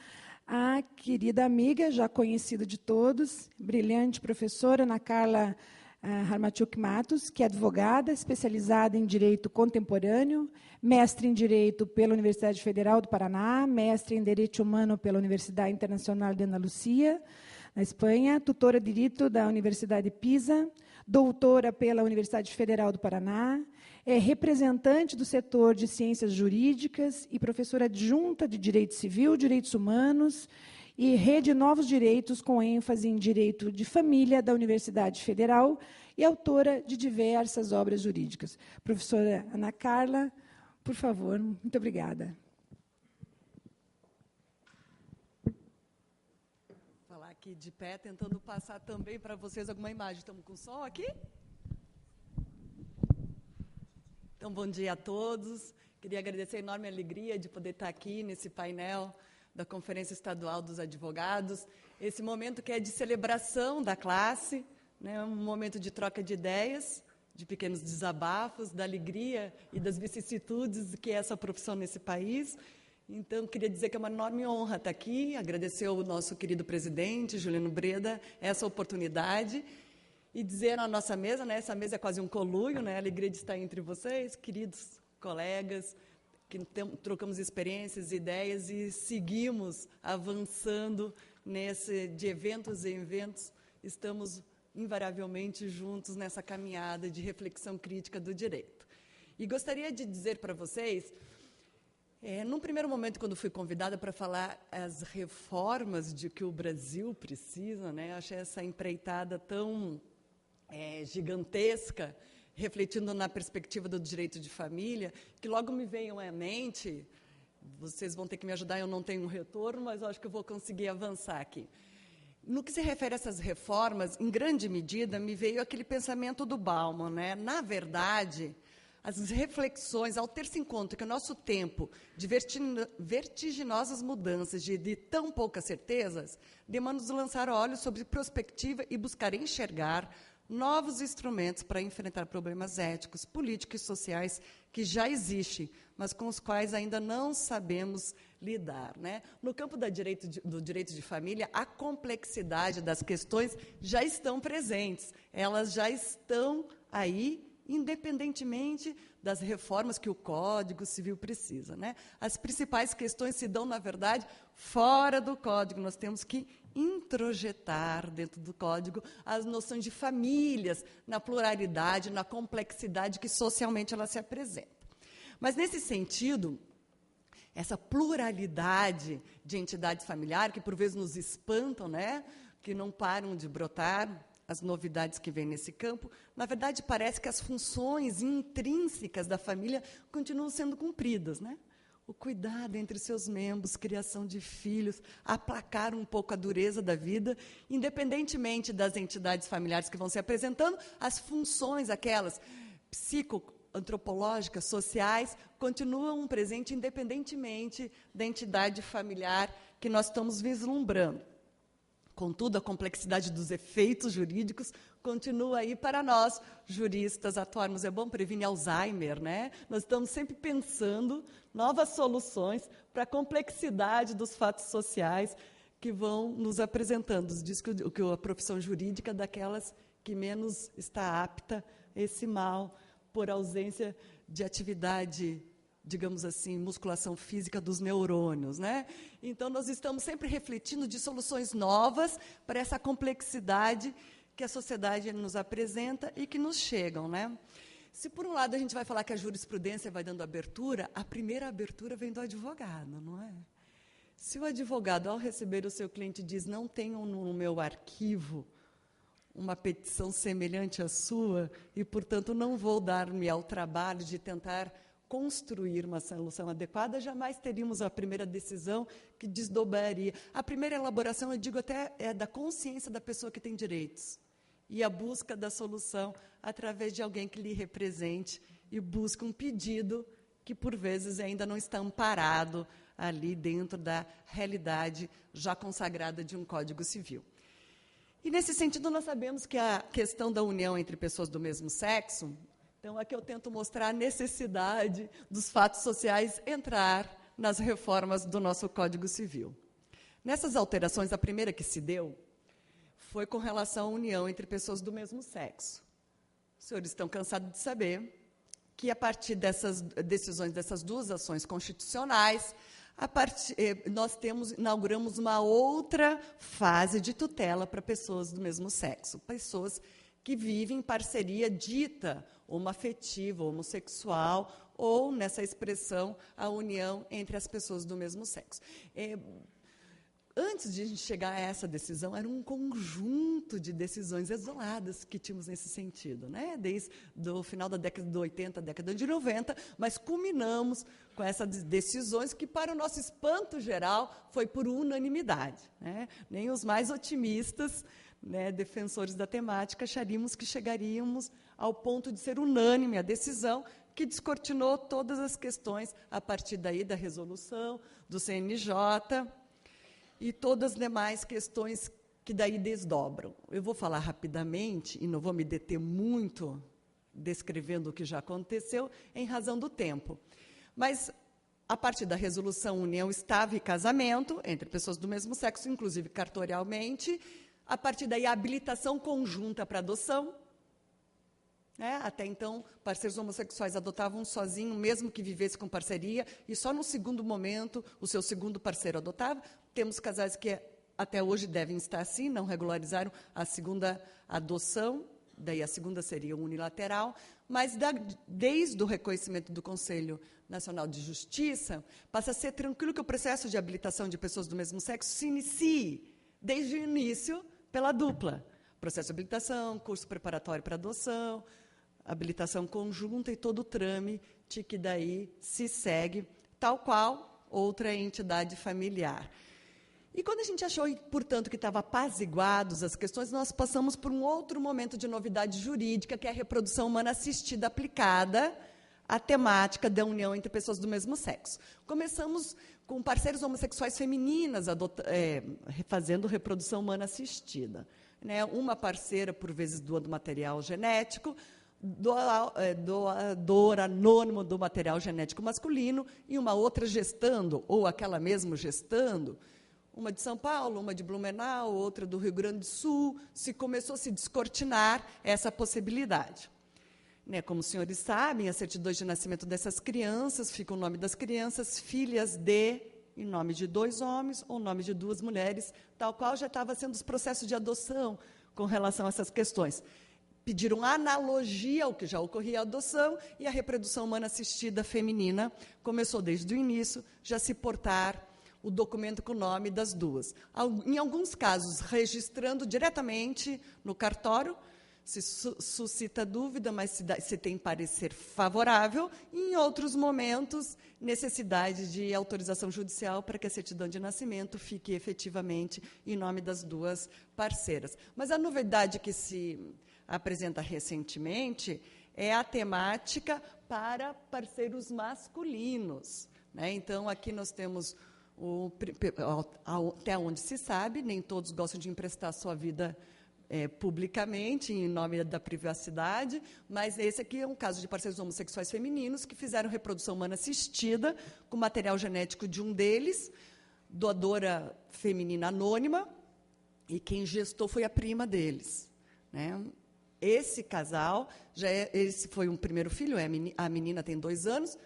a querida amiga, já conhecida de todos, brilhante professora Ana Carla Harmachuk Matos, que é advogada, especializada em Direito Contemporâneo, mestre em Direito pela Universidade Federal do Paraná, mestre em Direito Humano pela Universidade Internacional de Andalucía, na Espanha, tutora de Direito da Universidade de Pisa, doutora pela Universidade Federal do Paraná, é representante do setor de Ciências Jurídicas e professora adjunta de Direito Civil, Direitos Humanos e Rede Novos Direitos, com ênfase em Direito de Família da Universidade Federal e autora de diversas obras jurídicas. Professora Ana Carla, por favor, muito obrigada. Vou falar aqui. aqui de pé, tentando passar também para vocês alguma imagem. Estamos com som aqui? Então, bom dia a todos. Queria agradecer a enorme alegria de poder estar aqui nesse painel da Conferência Estadual dos Advogados. Esse momento que é de celebração da classe, né, um momento de troca de ideias, de pequenos desabafos, da alegria e das vicissitudes que é essa profissão nesse país. Então, queria dizer que é uma enorme honra estar aqui, agradecer ao nosso querido presidente, Juliano Breda, essa oportunidade, e dizer na nossa mesa, né, essa mesa é quase um conluio, né, a alegria de estar entre vocês, queridos colegas, que trocamos experiências, ideias e seguimos avançando de eventos em eventos, estamos invariavelmente juntos nessa caminhada de reflexão crítica do direito. E gostaria de dizer para vocês, num primeiro momento, quando fui convidada para falar as reformas de que o Brasil precisa, né, achei essa empreitada tão gigantesca, refletindo na perspectiva do direito de família, que logo me veio à mente, vocês vão ter que me ajudar, eu não tenho um retorno, mas eu acho que eu vou conseguir avançar aqui. No que se refere a essas reformas, em grande medida, me veio aquele pensamento do Bauman, né? Na verdade, as reflexões, ao ter-se em conta que o nosso tempo de vertiginosas mudanças, de tão poucas certezas, demanda-nos lançar olhos sobre perspectiva e buscar enxergar novos instrumentos para enfrentar problemas éticos, políticos e sociais que já existem, mas com os quais ainda não sabemos lidar, né? No campo do direito de família, a complexidade das questões já estão presentes, elas já estão aí, independentemente das reformas que o Código Civil precisa, né? As principais questões se dão, na verdade, fora do Código. Nós temos que introjetar dentro do Código as noções de famílias, na pluralidade, na complexidade que socialmente ela se apresenta. Mas, nesse sentido, essa pluralidade de entidades familiares, que por vezes nos espantam, né? Que não param de brotar, as novidades que vêm nesse campo, na verdade, parece que as funções intrínsecas da família continuam sendo cumpridas, né? O cuidado entre seus membros, criação de filhos, aplacar um pouco a dureza da vida, independentemente das entidades familiares que vão se apresentando, as funções, aquelas psicoantropológicas, sociais, continuam presentes independentemente da entidade familiar que nós estamos vislumbrando. Contudo, a complexidade dos efeitos jurídicos continua aí para nós, juristas, atuarmos. É bom prevenir Alzheimer, né? Nós estamos sempre pensando novas soluções para a complexidade dos fatos sociais que vão nos apresentando. Diz que a profissão jurídica é daquelas que menos está apta a esse mal, por ausência de atividade, digamos assim, musculação física dos neurônios, né? Então, nós estamos sempre refletindo de soluções novas para essa complexidade que a sociedade nos apresenta e que nos chegam, né? Se, por um lado, a gente vai falar que a jurisprudência vai dando abertura, a primeira abertura vem do advogado, não é? Se o advogado, ao receber o seu cliente, diz, não tenho no meu arquivo uma petição semelhante à sua e, portanto, não vou dar-me ao trabalho de tentar construir uma solução adequada, jamais teríamos a primeira decisão que desdobraria. A primeira elaboração, eu digo até, é da consciência da pessoa que tem direitos e a busca da solução através de alguém que lhe represente e busca um pedido que, por vezes, ainda não está amparado ali dentro da realidade já consagrada de um Código Civil. E, nesse sentido, nós sabemos que a questão da união entre pessoas do mesmo sexo, então, aqui eu tento mostrar a necessidade dos fatos sociais entrar nas reformas do nosso Código Civil. Nessas alterações, a primeira que se deu foi com relação à união entre pessoas do mesmo sexo. Os senhores estão cansados de saber que, a partir dessas decisões, dessas duas ações constitucionais, nós inauguramos uma outra fase de tutela para pessoas do mesmo sexo, pessoas que vivem em parceria dita homoafetiva, homossexual, ou, nessa expressão, a união entre as pessoas do mesmo sexo. Antes de a gente chegar a essa decisão, era um conjunto de decisões isoladas que tínhamos nesse sentido, né? Desde o final da década de 80, década de 90, mas culminamos com essas decisões que, para o nosso espanto geral, foi por unanimidade, né? Nem os mais otimistas, né, defensores da temática, acharíamos que chegaríamos ao ponto de ser unânime a decisão, que descortinou todas as questões a partir daí da resolução, do CNJ, e todas as demais questões que daí desdobram. Eu vou falar rapidamente, e não vou me deter muito descrevendo o que já aconteceu, em razão do tempo. Mas, a partir da resolução união estável e casamento, entre pessoas do mesmo sexo, inclusive cartorialmente, a partir daí a habilitação conjunta para adoção. Até então, parceiros homossexuais adotavam sozinho, mesmo que vivesse com parceria, e só no segundo momento o seu segundo parceiro adotava. Temos casais que até hoje devem estar assim, não regularizaram a segunda adoção, daí a segunda seria unilateral, mas desde o reconhecimento do Conselho Nacional de Justiça, passa a ser tranquilo que o processo de habilitação de pessoas do mesmo sexo se inicie, desde o início, pela dupla. Processo de habilitação, curso preparatório para adoção, habilitação conjunta e todo o trâmite que daí se segue, tal qual outra entidade familiar. E quando a gente achou, portanto, que estava apaziguados as questões, nós passamos por um outro momento de novidade jurídica, que é a reprodução humana assistida aplicada à temática da união entre pessoas do mesmo sexo. Começamos com parceiros homossexuais femininas fazendo reprodução humana assistida. Né? Uma parceira, por vezes, doando material genético, doador anônimo do material genético masculino, e uma outra gestando, ou aquela mesma gestando, uma de São Paulo, uma de Blumenau, outra do Rio Grande do Sul, começou a se descortinar essa possibilidade. Né, como os senhores sabem, as certidões de nascimento dessas crianças, fica o nome das crianças, filhas de, em nome de 2 homens ou nome de 2 mulheres, tal qual já estava sendo os processos de adoção com relação a essas questões. Pediram analogia ao que já ocorria a adoção, e a reprodução humana assistida feminina começou desde o início já se portar o documento com o nome das 2. Em alguns casos, registrando diretamente no cartório, se suscita dúvida, mas se tem parecer favorável, e, em outros momentos, necessidade de autorização judicial para que a certidão de nascimento fique efetivamente em nome das 2 parceiras. Mas a novidade que se apresenta recentemente é a temática para parceiros masculinos. Né? Então, aqui nós temos, até onde se sabe, nem todos gostam de emprestar a sua vida publicamente, em nome da privacidade, mas esse aqui é um caso de parceiros homossexuais femininos que fizeram reprodução humana assistida com material genético de um deles, doadora feminina anônima, e quem gestou foi a prima deles. Né? Esse casal, esse foi um primeiro filho, a menina tem 2 anos,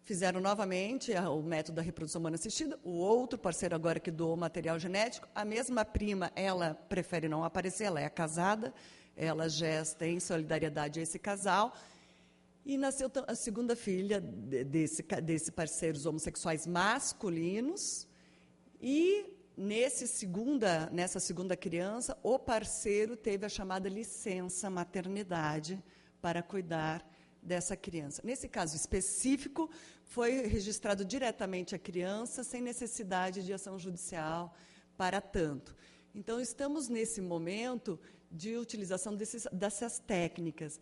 fizeram novamente o método da reprodução humana assistida, o outro parceiro agora que doou material genético, a mesma prima, ela prefere não aparecer, ela é casada, ela gesta em solidariedade a esse casal, e nasceu a segunda filha desse parceiros homossexuais masculinos, e nessa segunda criança, o parceiro teve a chamada licença maternidade para cuidar dessa criança. Nesse caso específico, foi registrado diretamente a criança, sem necessidade de ação judicial para tanto. Então, estamos nesse momento de utilização dessas técnicas.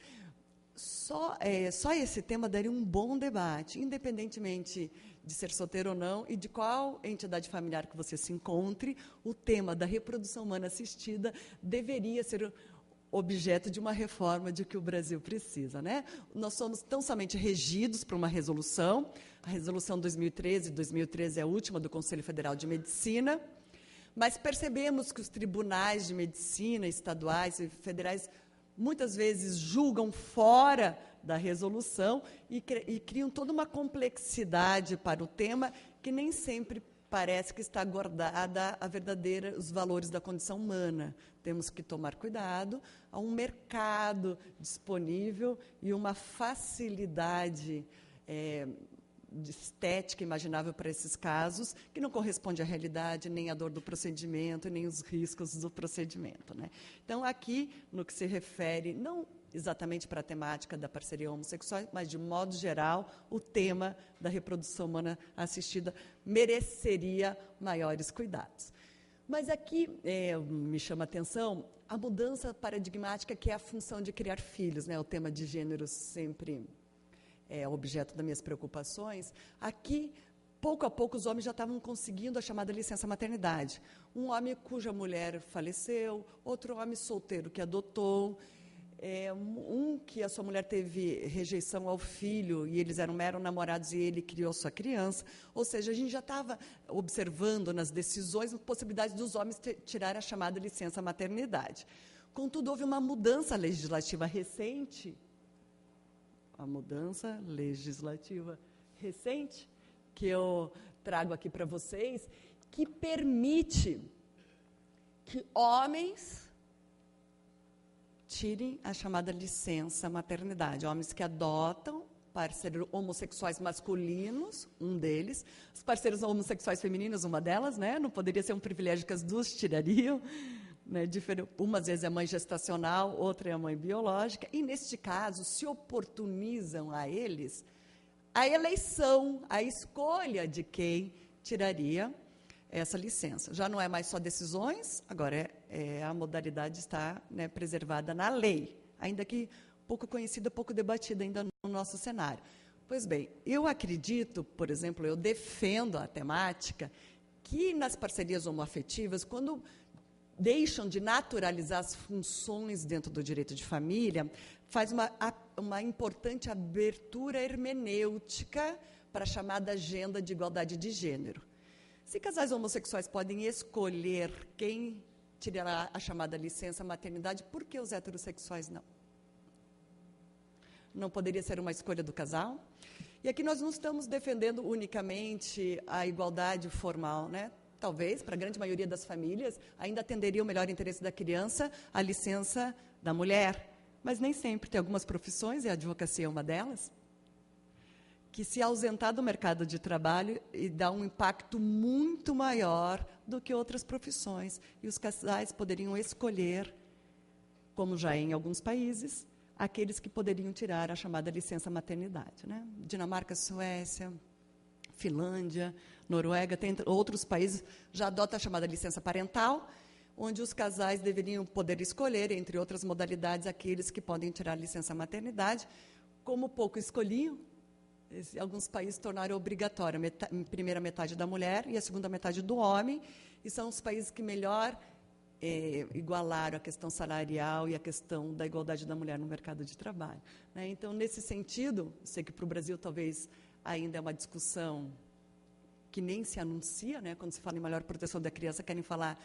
Só esse tema daria um bom debate, independentemente de ser solteiro ou não, e de qual entidade familiar que você se encontre, o tema da reprodução humana assistida deveria ser objeto de uma reforma de que o Brasil precisa. Né? Nós somos tão somente regidos por uma resolução, a resolução 2013 é a última do Conselho Federal de Medicina, mas percebemos que os tribunais de medicina, estaduais e federais, muitas vezes julgam fora da resolução e criam toda uma complexidade para o tema que nem sempre parece que está guardada os valores da condição humana. Temos que tomar cuidado. Há um mercado disponível e uma facilidade de estética imaginável para esses casos, que não corresponde à realidade, nem à dor do procedimento, nem os riscos do procedimento, né? Então, aqui, no que se refere, não exatamente para a temática da parceria homossexual, mas, de modo geral, o tema da reprodução humana assistida mereceria maiores cuidados. Mas aqui me chama a atenção a mudança paradigmática, que é a função de criar filhos, né? O tema de gênero sempre é objeto das minhas preocupações. Aqui, pouco a pouco, os homens já estavam conseguindo a chamada licença maternidade. Um homem cuja mulher faleceu, outro homem solteiro que adotou, um que a sua mulher teve rejeição ao filho e eles eram meros namorados e ele criou sua criança. Ou seja, a gente já estava observando nas decisões a possibilidade dos homens tirar a chamada licença maternidade. Contudo, houve uma mudança legislativa recente, que eu trago aqui para vocês, que permite que homens tirem a chamada licença maternidade. Homens que adotam parceiros homossexuais masculinos, um deles, os parceiros homossexuais femininos, uma delas, né? Não poderia ser um privilégio que as duas tirariam, né? Uma às vezes é mãe gestacional, outra é a mãe biológica, e neste caso se oportunizam a eles a eleição, a escolha de quem tiraria essa licença. Já não é mais só decisões, agora a modalidade está, né, preservada na lei, ainda que pouco conhecida, pouco debatida ainda no nosso cenário. Pois bem, eu acredito, por exemplo, eu defendo a temática que nas parcerias homoafetivas, quando deixam de naturalizar as funções dentro do direito de família, faz uma importante abertura hermenêutica para a chamada agenda de igualdade de gênero. Se casais homossexuais podem escolher quem tirará a chamada licença maternidade, por que os heterossexuais não? Não poderia ser uma escolha do casal? E aqui nós não estamos defendendo unicamente a igualdade formal, né? Talvez, para a grande maioria das famílias, ainda atenderia o melhor interesse da criança a licença da mulher. Mas nem sempre. Tem algumas profissões, e a advocacia é uma delas, que se ausentar do mercado de trabalho e dá um impacto muito maior do que outras profissões. E os casais poderiam escolher, como já é em alguns países, aqueles que poderiam tirar a chamada licença maternidade, né? Dinamarca, Suécia, Finlândia, Noruega, tem outros países já adotam a chamada licença parental, onde os casais deveriam poder escolher, entre outras modalidades, aqueles que podem tirar a licença maternidade. Como pouco escolhiam, alguns países tornaram obrigatória a primeira metade da mulher e a segunda metade do homem, e são os países que melhor igualaram a questão salarial e a questão da igualdade da mulher no mercado de trabalho, né? Então, nesse sentido, sei que para o Brasil talvez ainda é uma discussão que nem se anuncia, né? Quando se fala em melhor proteção da criança, querem falar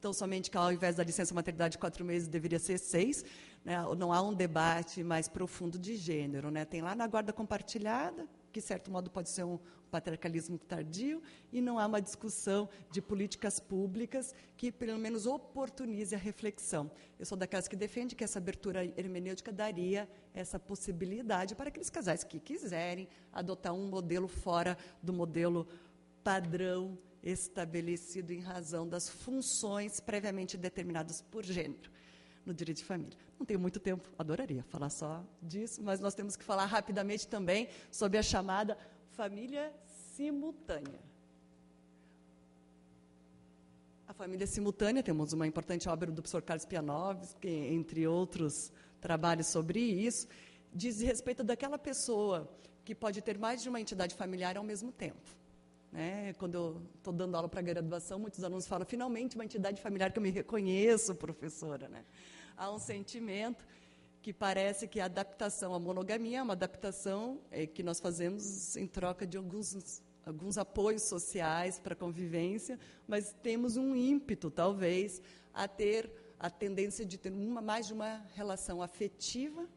tão somente que, ao invés da licença maternidade de 4 meses, deveria ser 6, né? Não há um debate mais profundo de gênero, né? Tem lá na guarda compartilhada, que, de certo modo, pode ser um patriarcalismo tardio, e não há uma discussão de políticas públicas que, pelo menos, oportunize a reflexão. Eu sou daquelas que defende que essa abertura hermenêutica daria essa possibilidade para aqueles casais que quiserem adotar um modelo fora do modelo padrão estabelecido em razão das funções previamente determinadas por gênero no direito de família. Não tenho muito tempo, adoraria falar só disso, mas nós temos que falar rapidamente também sobre a chamada família simultânea. A família simultânea, temos uma importante obra do professor Carlos Pianovski, entre outros trabalhos sobre isso, diz respeito daquela pessoa que pode ter mais de uma entidade familiar ao mesmo tempo. Né? Quando eu estou dando aula para graduação, muitos alunos falam, finalmente, uma entidade familiar que eu me reconheço, professora. Né? Há um sentimento que parece que a adaptação à monogamia é uma adaptação que nós fazemos em troca de alguns apoios sociais para a convivência, mas temos um ímpeto, talvez, a ter a tendência de ter mais de uma relação afetiva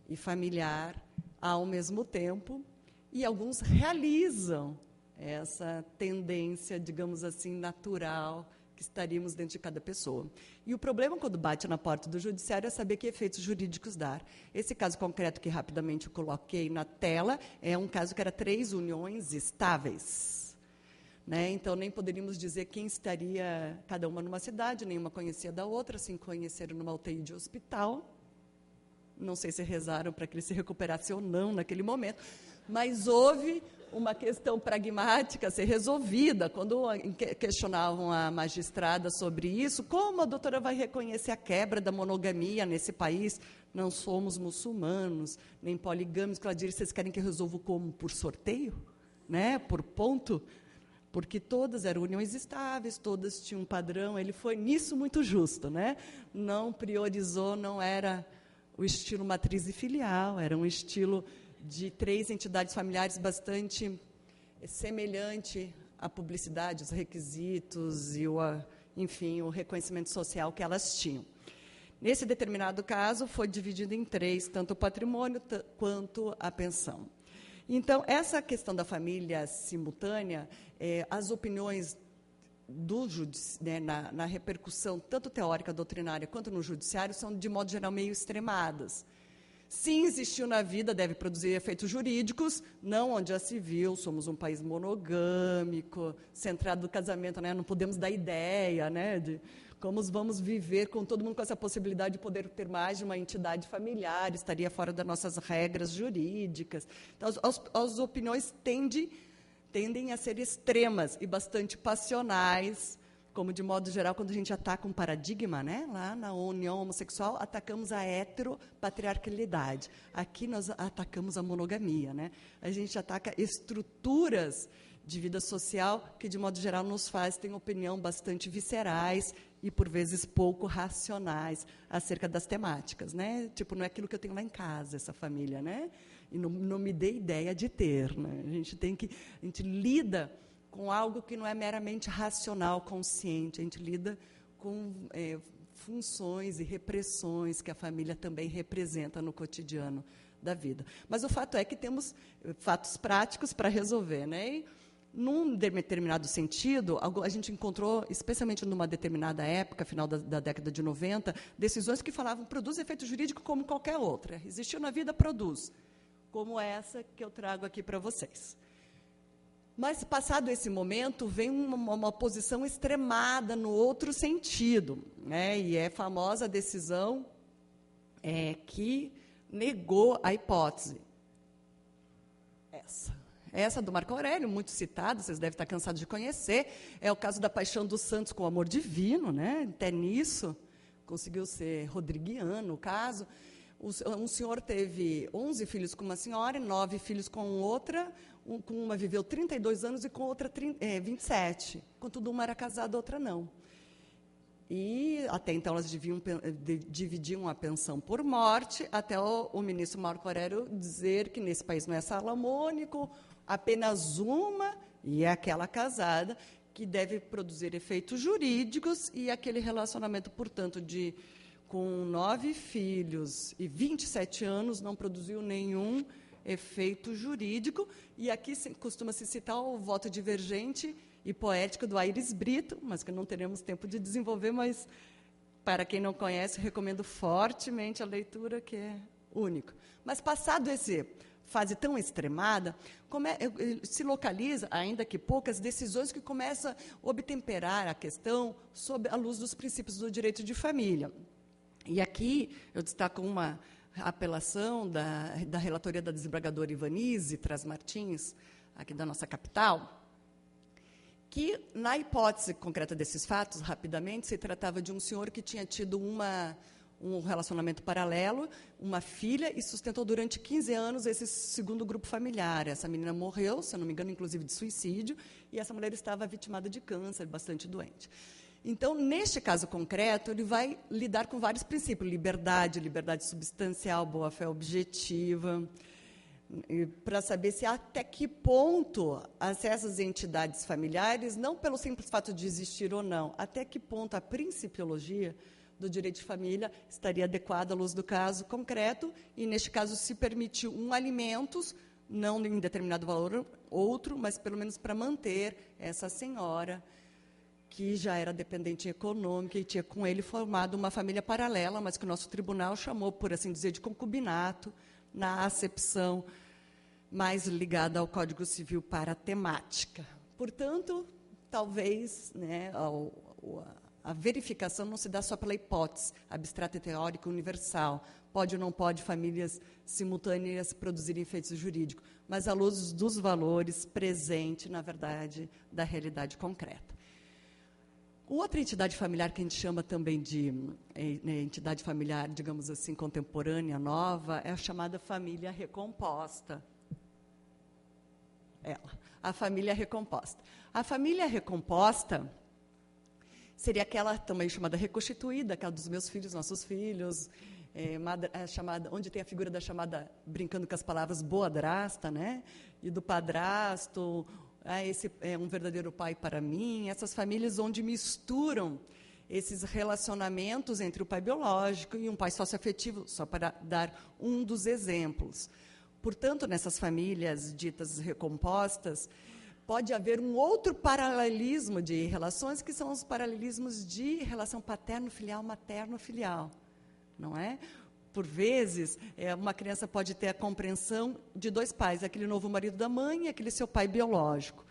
e familiar ao mesmo tempo, e alguns realizam essa tendência, digamos assim, natural, que estaríamos dentro de cada pessoa. E o problema, quando bate na porta do judiciário, é saber que efeitos jurídicos dar. Esse caso concreto que rapidamente eu coloquei na tela é um caso que era 3 uniões estáveis. Né? Então, nem poderíamos dizer quem estaria, cada uma numa cidade, nenhuma conhecia da outra, se conheceram numa UTI de hospital. Não sei se rezaram para que ele se recuperasse ou não naquele momento, mas houve uma questão pragmática a ser resolvida. Quando questionavam a magistrada sobre isso, como a doutora vai reconhecer a quebra da monogamia nesse país? Não somos muçulmanos, nem poligâmicos. Ela disse, vocês querem que eu resolva como? Por sorteio? Né? Por ponto? Porque todas eram uniões estáveis, todas tinham um padrão. Ele foi nisso muito justo, né? Não priorizou, não era o estilo matriz e filial, era um estilo de 3 entidades familiares bastante semelhante à publicidade, os requisitos e, enfim, o reconhecimento social que elas tinham. Nesse determinado caso, foi dividido em 3, tanto o patrimônio quanto a pensão. Então, essa questão da família simultânea, as opiniões do na repercussão, tanto teórica, doutrinária, quanto no judiciário, são, de modo geral, meio extremadas. Sim, existiu na vida, deve produzir efeitos jurídicos, não onde já se viu, somos um país monogâmico, centrado no casamento, né? Não podemos dar ideia, né, de como vamos viver com todo mundo com essa possibilidade de poder ter mais de uma entidade familiar, estaria fora das nossas regras jurídicas. Então, as opiniões tendem a ser extremas e bastante passionais, como, de modo geral, quando a gente ataca um paradigma, né? Lá na união homossexual, atacamos a heteropatriarcalidade. Aqui nós atacamos a monogamia, né? A gente ataca estruturas de vida social que, de modo geral, nos faz ter opinião bastante viscerais e, por vezes, pouco racionais acerca das temáticas, né? Tipo, não é aquilo que eu tenho lá em casa, essa família, né? E não me dê ideia de ter, né? A gente lida com algo que não é meramente racional, consciente. A gente lida com funções e repressões que a família também representa no cotidiano da vida. Mas o fato é que temos fatos práticos para resolver, né? E, num determinado sentido, a gente encontrou, especialmente numa determinada época, final da década de 90, decisões que falavam produz efeito jurídico como qualquer outra. Existiu na vida, produz. Como essa que eu trago aqui para vocês. Mas, passado esse momento, vem uma posição extremada no outro sentido, né? E é a famosa decisão que negou a hipótese. Essa do Marco Aurélio, muito citada, vocês devem estar cansados de conhecer, é o caso da paixão dos santos com o amor divino, né? Até nisso, conseguiu ser rodriguiano o caso. Um senhor teve 11 filhos com uma senhora, 9 filhos com outra, com uma viveu 32 anos e com outra 27. Contudo, uma era casada, a outra não. E, até então, elas dividiam a pensão por morte, até o ministro Marco Aurélio dizer que nesse país não é salamônico, apenas uma, e é aquela casada, que deve produzir efeitos jurídicos, e aquele relacionamento, portanto, com 9 filhos e 27 anos, não produziu nenhum efeito jurídico. E aqui costuma-se citar o voto divergente e poético do Aires Brito, mas que não teremos tempo de desenvolver, mas, para quem não conhece, recomendo fortemente a leitura, que é único. Mas, passado essa fase tão extremada, se localiza, ainda que poucas, decisões que começam a obtemperar a questão sob a luz dos princípios do direito de família. E aqui eu destaco uma apelação da relatoria da desembargadora Ivanise Tras Martins, aqui da nossa capital, que, na hipótese concreta desses fatos, rapidamente, se tratava de um senhor que tinha tido um relacionamento paralelo, uma filha, e sustentou durante 15 anos esse segundo grupo familiar. Essa menina morreu, se eu não me engano, inclusive de suicídio, e essa mulher estava vitimada de câncer, bastante doente. Então, neste caso concreto, ele vai lidar com vários princípios: liberdade substancial, boa-fé objetiva, para saber se até que ponto essas entidades familiares, não pelo simples fato de existir ou não, até que ponto a principiologia do direito de família estaria adequada à luz do caso concreto, e, neste caso, se permitiu alimentos, não em determinado valor outro, mas pelo menos para manter essa senhora que já era dependente econômica e tinha com ele formado uma família paralela, mas que o nosso tribunal chamou, por assim dizer, de concubinato, na acepção mais ligada ao Código Civil para a temática. Portanto, talvez, né, a verificação não se dá só pela hipótese abstrata e teórica universal, pode ou não pode famílias simultâneas produzirem efeitos jurídicos, mas à luz dos valores presentes, na verdade, da realidade concreta. Outra entidade familiar que a gente chama também de entidade familiar, digamos assim, contemporânea, nova, é a chamada família recomposta. A família recomposta. A família recomposta seria aquela também chamada reconstituída, aquela dos meus filhos, nossos filhos, chamada, onde tem a figura da chamada, brincando com as palavras, boadrasta, né? E do padrasto, esse é um verdadeiro pai para mim, essas famílias onde misturam esses relacionamentos entre o pai biológico e um pai socioafetivo, só para dar um dos exemplos. Portanto, nessas famílias ditas recompostas, pode haver um outro paralelismo de relações, que são os paralelismos de relação paterno-filial, materno-filial, não é? Por vezes, uma criança pode ter a compreensão de dois pais, aquele novo marido da mãe e aquele seu pai biológico.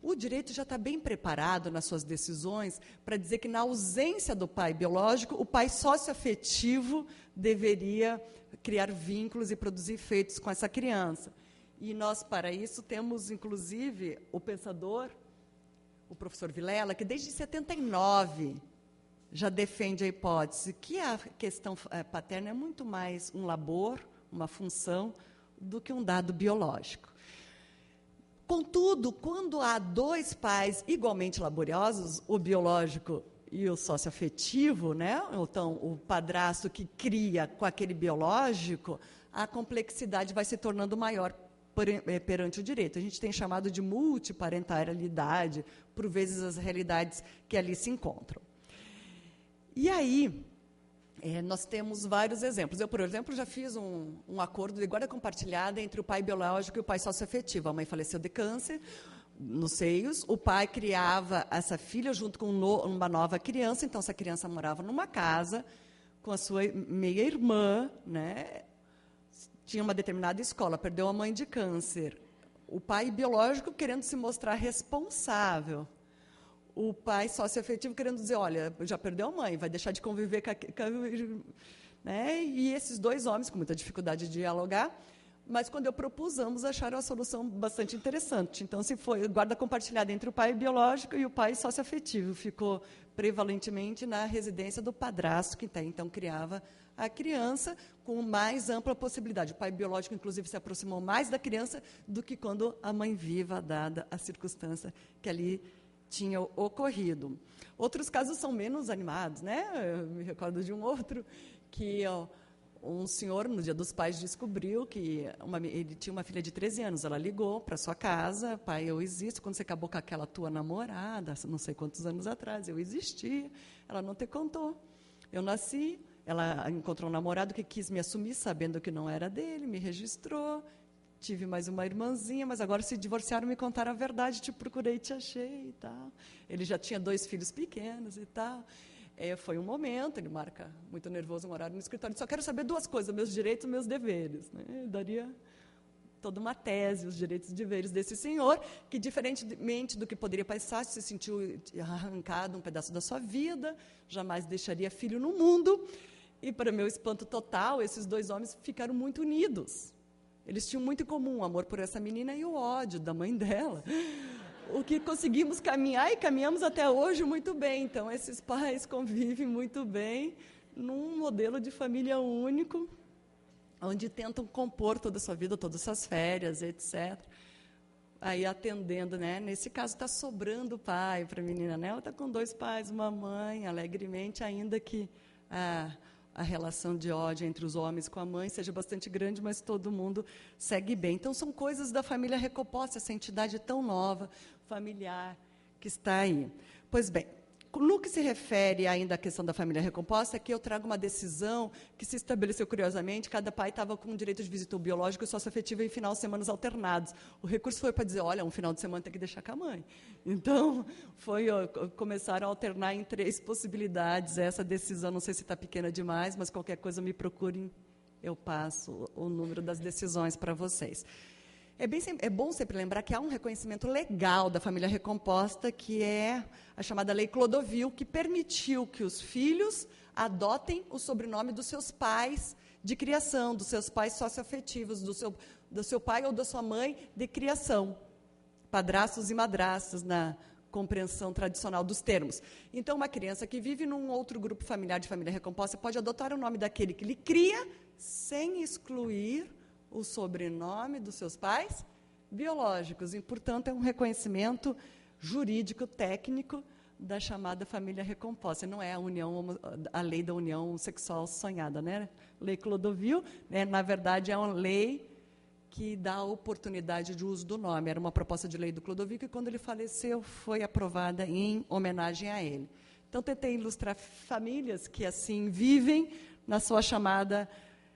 O direito já está bem preparado nas suas decisões para dizer que, na ausência do pai biológico, o pai socioafetivo deveria criar vínculos e produzir efeitos com essa criança. E nós, para isso, temos, inclusive, o pensador, o professor Vilela, que desde 79 já defende a hipótese que a questão paterna é muito mais um labor, uma função, do que um dado biológico. Contudo, quando há dois pais igualmente laboriosos, o biológico e o socioafetivo, né? Então, o padrasto que cria com aquele biológico, a complexidade vai se tornando maior perante o direito. A gente tem chamado de multiparentalidade, por vezes as realidades que ali se encontram. E aí, nós temos vários exemplos. Eu, por exemplo, já fiz um acordo de guarda compartilhada entre o pai biológico e o pai socioafetivo. A mãe faleceu de câncer nos seios, o pai criava essa filha junto com uma nova criança, então essa criança morava numa casa com a sua meia-irmã, né? Tinha uma determinada escola, perdeu a mãe de câncer. O pai biológico querendo se mostrar responsável. O pai socioafetivo querendo dizer, olha, já perdeu a mãe, vai deixar de conviver com a... Né? E esses dois homens, com muita dificuldade de dialogar, mas quando eu propus, ambos acharam a solução bastante interessante. Então, se foi guarda compartilhada entre o pai biológico e o pai socioafetivo, ficou prevalentemente na residência do padrasto, que então criava a criança com mais ampla possibilidade. O pai biológico, inclusive, se aproximou mais da criança do que quando a mãe viva, dada a circunstância que ali tinha ocorrido. Outros casos são menos animados, né? Eu me recordo de um outro que um senhor, no Dia dos Pais, descobriu que ele tinha uma filha de 13 anos. Ela ligou para sua casa, pai, eu existo. Quando você acabou com aquela tua namorada, não sei quantos anos atrás, eu existia. Ela não te contou. Eu nasci, ela encontrou um namorado que quis me assumir, sabendo que não era dele, me registrou. Tive mais uma irmãzinha, mas agora se divorciaram, me contaram a verdade, te procurei, te achei e tal. Ele já tinha 2 filhos pequenos e tal. Foi um momento, ele marca muito nervoso um horário no escritório, só quero saber 2 coisas, meus direitos e meus deveres. Né? Daria toda uma tese, os direitos e deveres desse senhor, que, diferentemente do que poderia passar, se sentiu arrancado um pedaço da sua vida, jamais deixaria filho no mundo, e, para meu espanto total, esses 2 homens ficaram muito unidos. Eles tinham muito em comum o amor por essa menina e o ódio da mãe dela. O que conseguimos caminhar, e caminhamos até hoje muito bem. Então, esses pais convivem muito bem num modelo de família único, onde tentam compor toda a sua vida, todas as férias, etc. Aí, atendendo, né? Nesse caso, está sobrando pai para a menina, né? Ela está com 2 pais, uma mãe, alegremente, ainda que a relação de ódio entre os homens com a mãe seja bastante grande, mas todo mundo segue bem. Então, são coisas da família recomposta, essa entidade tão nova, familiar, que está aí. Pois bem, no que se refere ainda à questão da família recomposta, aqui eu trago uma decisão que se estabeleceu curiosamente, cada pai estava com direito de visita biológico e socioafetivo em final de semanas alternados. O recurso foi para dizer, olha, um final de semana tem que deixar com a mãe. Então, começaram a alternar em 3 possibilidades. Essa decisão, não sei se está pequena demais, mas qualquer coisa me procurem, eu passo o número das decisões para vocês. É bom sempre lembrar que há um reconhecimento legal da família recomposta, que é a chamada Lei Clodovil, que permitiu que os filhos adotem o sobrenome dos seus pais de criação, dos seus pais socioafetivos, do seu pai ou da sua mãe de criação, padrastos e madrastas, na compreensão tradicional dos termos. Então, uma criança que vive num outro grupo familiar de família recomposta pode adotar o nome daquele que lhe cria, sem excluir o sobrenome dos seus pais biológicos. E, portanto, é um reconhecimento jurídico, técnico, da chamada família recomposta. Não é a lei da união sexual sonhada, né? Lei Clodovil, né? Na verdade, é uma lei que dá a oportunidade de uso do nome. Era uma proposta de lei do Clodovil que, quando ele faleceu, foi aprovada em homenagem a ele. Então, tentei ilustrar famílias que assim vivem na sua chamada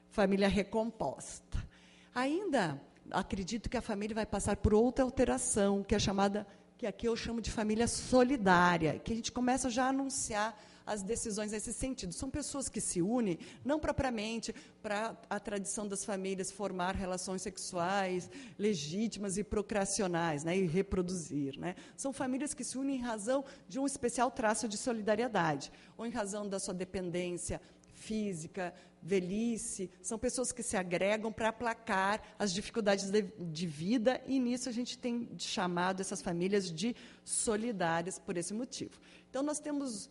família recomposta. Ainda acredito que a família vai passar por outra alteração, que é chamada, que aqui eu chamo de família solidária, que a gente começa já a anunciar as decisões nesse sentido. São pessoas que se unem, não propriamente para a tradição das famílias formar relações sexuais legítimas e procreacionais, né, e reproduzir, né? São famílias que se unem em razão de um especial traço de solidariedade, ou em razão da sua dependência física, velhice. São pessoas que se agregam para aplacar as dificuldades de vida, e nisso a gente tem chamado essas famílias de solidárias por esse motivo. Então, nós temos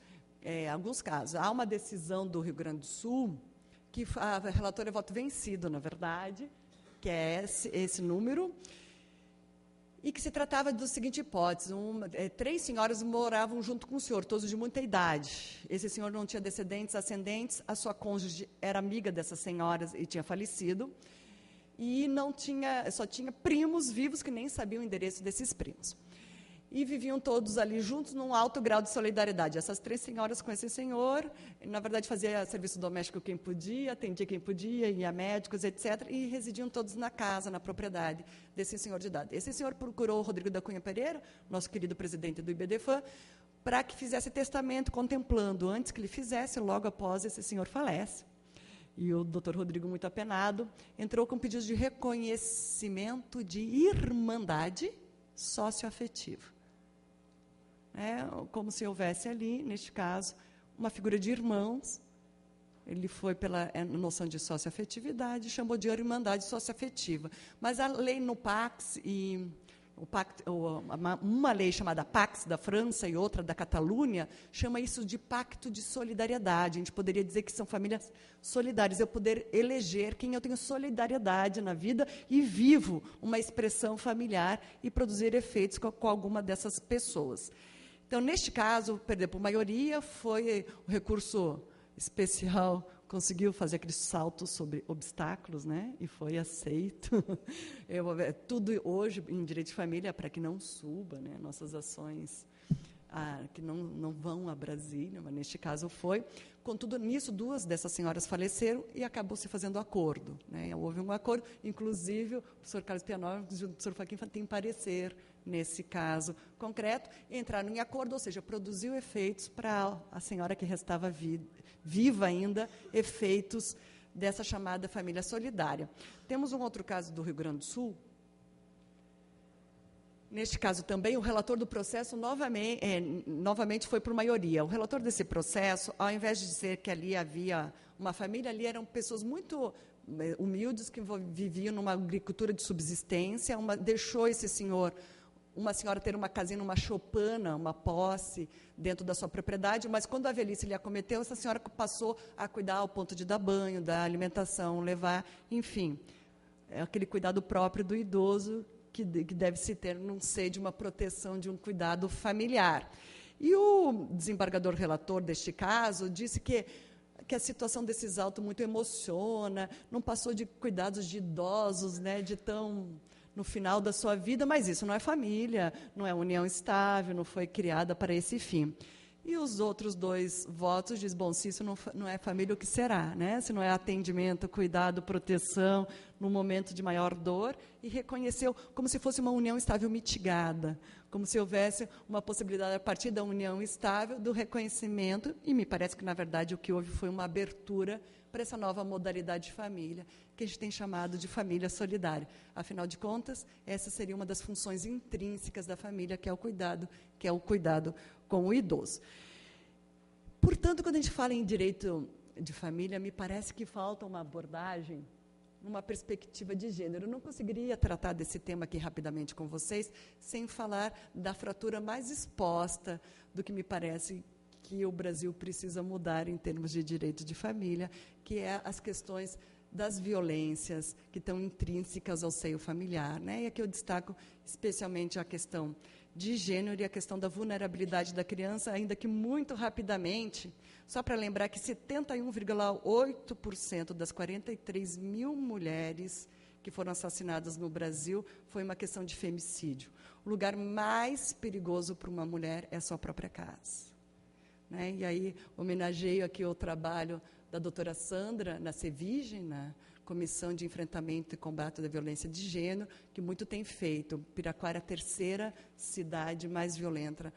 alguns casos. Há uma decisão do Rio Grande do Sul, que a relatora é voto vencido, na verdade, que é esse número, e que se tratava da seguinte hipótese: 3 senhoras moravam junto com o senhor, todos de muita idade. Esse senhor não tinha descendentes, ascendentes, a sua cônjuge era amiga dessas senhoras e tinha falecido, e só tinha primos vivos que nem sabiam o endereço desses primos. E viviam todos ali juntos num alto grau de solidariedade. Essas 3 senhoras com esse senhor, na verdade, fazia serviço doméstico quem podia, atendia quem podia, ia a médicos, etc., e residiam todos na casa, na propriedade desse senhor de idade. Esse senhor procurou o Rodrigo da Cunha Pereira, nosso querido presidente do IBDFAM, para que fizesse testamento, contemplando, antes que ele fizesse, logo após esse senhor falece. E o doutor Rodrigo, muito apenado, entrou com pedidos de reconhecimento de irmandade socioafetiva. Como se houvesse ali, neste caso, uma figura de irmãos. Ele foi pela noção de socioafetividade, chamou de irmandade socioafetiva. Mas a lei no Pax, uma lei chamada Pax da França e outra da Catalunha, chama isso de pacto de solidariedade. A gente poderia dizer que são famílias solidárias. Eu poder eleger quem eu tenho solidariedade na vida e vivo uma expressão familiar e produzir efeitos com alguma dessas pessoas. Então, neste caso, perder por maioria, foi o recurso especial, conseguiu fazer aquele salto sobre obstáculos, né? E foi aceito. Tudo hoje em direito de família para que não suba, né? Nossas ações que não vão a Brasília, mas neste caso foi. Contudo, nisso, 2 dessas senhoras faleceram e acabou se fazendo acordo, né? Houve um acordo, inclusive o professor Carlos Pianov e o professor Faquim tem parecer nesse caso concreto, entraram em acordo, ou seja, produziu efeitos para a senhora que restava viva ainda, efeitos dessa chamada família solidária. Temos um outro caso do Rio Grande do Sul. Neste caso também, o relator do processo novamente foi por maioria. O relator desse processo, ao invés de dizer que ali havia uma família, ali eram pessoas muito humildes que viviam numa agricultura de subsistência, deixou esse senhor, uma senhora ter uma casinha numa choupana, uma posse dentro da sua propriedade, mas quando a velhice lhe acometeu, essa senhora passou a cuidar ao ponto de dar banho, da alimentação, levar, enfim, aquele cuidado próprio do idoso que deve se ter num seio de uma proteção, de um cuidado familiar. E o desembargador relator deste caso disse que a situação desses autos muito emociona, não passou de cuidados de idosos, né, no final da sua vida, mas isso não é família, não é união estável, não foi criada para esse fim. E os outros 2 votos diz, bom, se isso não é família, o que será? Né? Se não é atendimento, cuidado, proteção, no momento de maior dor, e reconheceu como se fosse uma união estável mitigada, como se houvesse uma possibilidade, a partir da união estável, do reconhecimento, e me parece que, na verdade, o que houve foi uma abertura para essa nova modalidade de família, que a gente tem chamado de família solidária. Afinal de contas, essa seria uma das funções intrínsecas da família, que é o cuidado com o idoso. Portanto, quando a gente fala em direito de família, me parece que falta uma abordagem, uma perspectiva de gênero. Eu não conseguiria tratar desse tema aqui rapidamente com vocês, sem falar da fratura mais exposta do que me parece que o Brasil precisa mudar em termos de direito de família, que é as questões das violências que estão intrínsecas ao seio familiar, né? E aqui eu destaco especialmente a questão de gênero e a questão da vulnerabilidade da criança, ainda que muito rapidamente, só para lembrar que 71,8% das 43 mil mulheres que foram assassinadas no Brasil foi uma questão de femicídio. O lugar mais perigoso para uma mulher é a sua própria casa. Né? E aí, homenageio aqui o trabalho da doutora Sandra, na CEVIGE, na Comissão de Enfrentamento e Combate da Violência de Gênero, que muito tem feito. Piraquara é a 3ª cidade mais violenta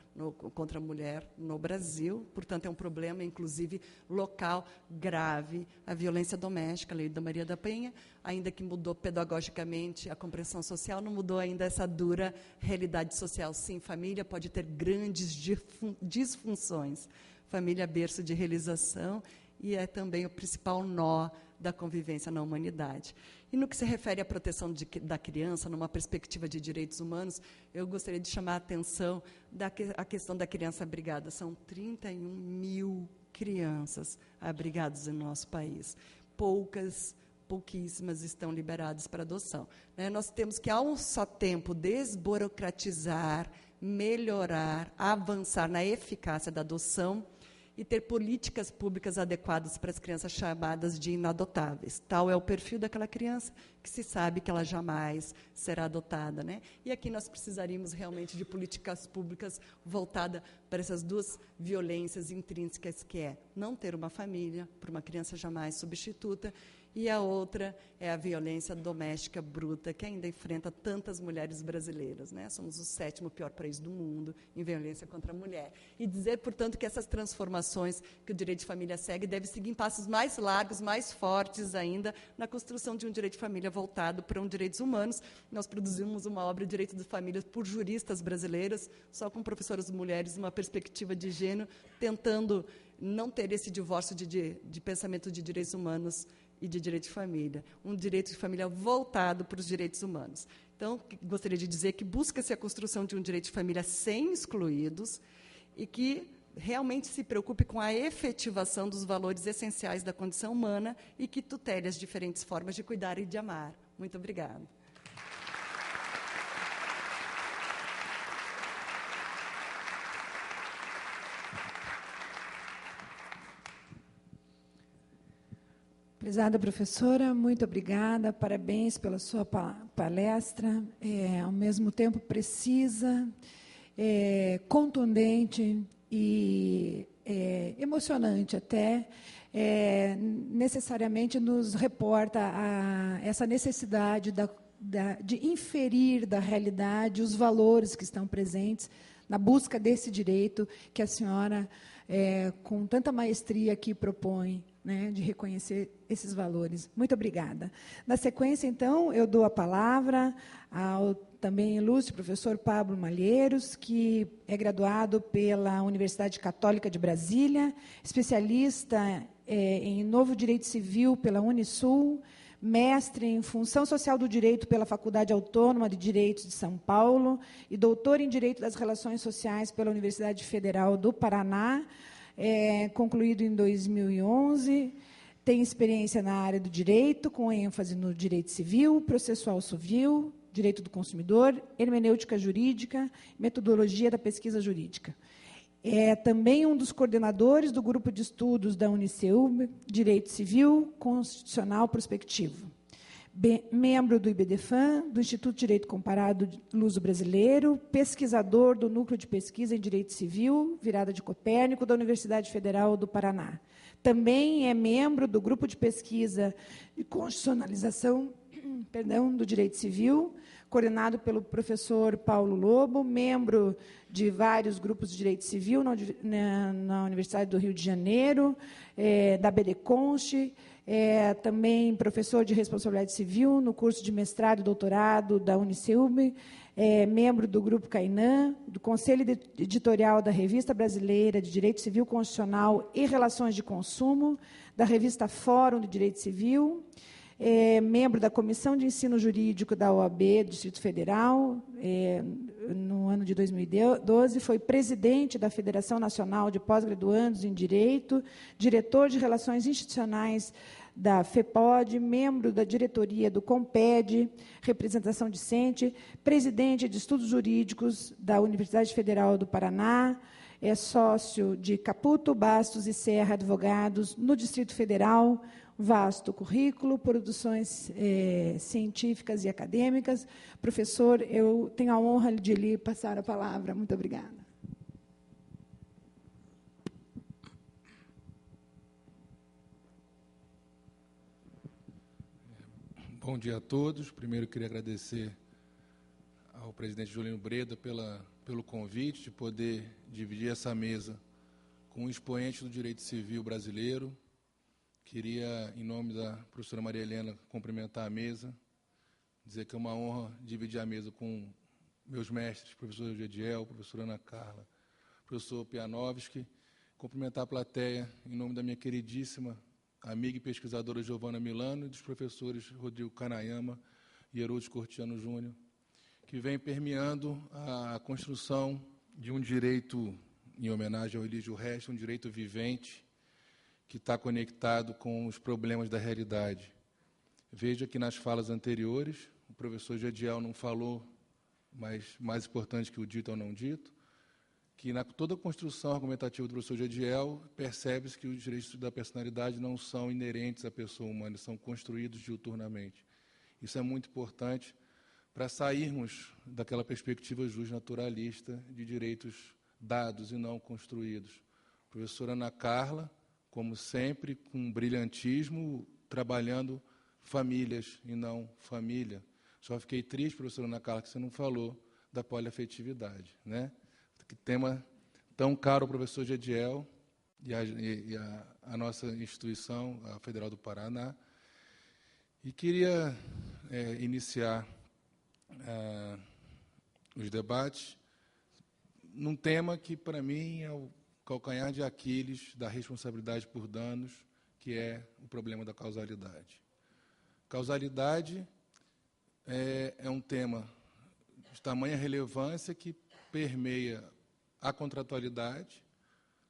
contra a mulher no Brasil, portanto, é um problema, inclusive, local, grave. A violência doméstica, a lei da Maria da Penha, ainda que mudou pedagogicamente a compreensão social, não mudou ainda essa dura realidade social. Sim, família pode ter grandes disfunções. Família é berço de realização e é também o principal nó da convivência na humanidade. E no que se refere à proteção da criança, numa perspectiva de direitos humanos, eu gostaria de chamar a atenção à questão da criança abrigada. São 31 mil crianças abrigadas no nosso país. Pouquíssimas estão liberadas para adoção. Né? Nós temos que, ao só tempo, desburocratizar, melhorar, avançar na eficácia da adoção e ter políticas públicas adequadas para as crianças chamadas de inadotáveis. Tal é o perfil daquela criança que se sabe que ela jamais será adotada. Né? E aqui nós precisaríamos realmente de políticas públicas voltadas para essas 2 violências intrínsecas, que é não ter uma família para uma criança jamais substituta, e a outra é a violência doméstica bruta, que ainda enfrenta tantas mulheres brasileiras. Né? Somos o 7º pior país do mundo em violência contra a mulher. E dizer, portanto, que essas transformações que o direito de família segue devem seguir em passos mais largos, mais fortes ainda, na construção de um direito de família voltado para direitos humanos. Nós produzimos uma obra de direito de família por juristas brasileiras, só com professoras mulheres, uma perspectiva de gênero, tentando não ter esse divórcio de pensamento de direitos humanos e de direito de família, um direito de família voltado para os direitos humanos. Então, gostaria de dizer que busca-se a construção de um direito de família sem excluídos e que realmente se preocupe com a efetivação dos valores essenciais da condição humana e que tutele as diferentes formas de cuidar e de amar. Muito obrigada. Prezada professora, muito obrigada, parabéns pela sua palestra, ao mesmo tempo precisa, contundente e emocionante até, necessariamente nos reporta essa necessidade de inferir da realidade os valores que estão presentes na busca desse direito que a senhora, com tanta maestria aqui propõe, né, de reconhecer esses valores. Muito obrigada. Na sequência, então, eu dou a palavra ao também ilustre professor Pablo Malheiros, que é graduado pela Universidade Católica de Brasília, especialista em Novo Direito Civil pela Unisul, mestre em Função Social do Direito pela Faculdade Autônoma de Direito de São Paulo e doutor em Direito das Relações Sociais pela Universidade Federal do Paraná, concluído em 2011, tem experiência na área do direito, com ênfase no direito civil, processual civil, direito do consumidor, hermenêutica jurídica, metodologia da pesquisa jurídica. É também um dos coordenadores do grupo de estudos da Uniceub, Direito Civil Constitucional Prospectivo. membro do IBDFAM, do Instituto de Direito Comparado Luso-Brasileiro, pesquisador do Núcleo de Pesquisa em Direito Civil, Virada de Copérnico, da Universidade Federal do Paraná. Também é membro do Grupo de Pesquisa e Constitucionalização do Direito Civil, coordenado pelo professor Paulo Lobo, membro de vários grupos de direito civil na Universidade do Rio de Janeiro, da BDConst, também professor de responsabilidade civil no curso de mestrado e doutorado da Unicelb, membro do Grupo Cainã, do Conselho Editorial da Revista Brasileira de Direito Civil Constitucional e Relações de Consumo, da revista Fórum de Direito Civil, membro da Comissão de Ensino Jurídico da OAB do Distrito Federal, no ano de 2012, foi presidente da Federação Nacional de Pós-Graduandos em Direito, diretor de Relações Institucionais da FEPOD, membro da diretoria do COMPED, representação discente, presidente de Estudos Jurídicos da Universidade Federal do Paraná, é sócio de Caputo, Bastos e Serra Advogados, no Distrito Federal, vasto currículo, produções científicas e acadêmicas. Professor, eu tenho a honra de lhe passar a palavra. Muito obrigada. Bom dia a todos. Primeiro, queria agradecer ao presidente Julino Breda pelo convite de poder dividir essa mesa com um expoente do direito civil brasileiro. Queria, em nome da professora Maria Helena, cumprimentar a mesa, dizer que é uma honra dividir a mesa com meus mestres, professor Gediel, professora Ana Carla, professor Pianovski, cumprimentar a plateia em nome da minha queridíssima amiga e pesquisadora Giovana Milano e dos professores Rodrigo Kanayama e Herodes Cortiano Júnior, que vem permeando a construção de um direito, em homenagem ao Elígio Resta, um direito vivente, que está conectado com os problemas da realidade. Veja que nas falas anteriores, o professor Gediel não falou, mas mais importante que o dito ou não dito, que na toda a construção argumentativa do professor Gediel, percebe-se que os direitos da personalidade não são inerentes à pessoa humana, são construídos diuturnamente. Isso é muito importante para sairmos daquela perspectiva justnaturalista de direitos dados e não construídos. A professora Ana Carla, como sempre, com brilhantismo, trabalhando famílias e não família. Só fiquei triste, professora Ana Carla, que você não falou da poliafetividade, né? Que tema tão caro ao professor Gediel e a nossa instituição, a Federal do Paraná. E queria iniciar os debates num tema que, para mim, é o calcanhar de Aquiles da responsabilidade por danos, que é o problema da causalidade. Causalidade é um tema de tamanha relevância que permeia a contratualidade.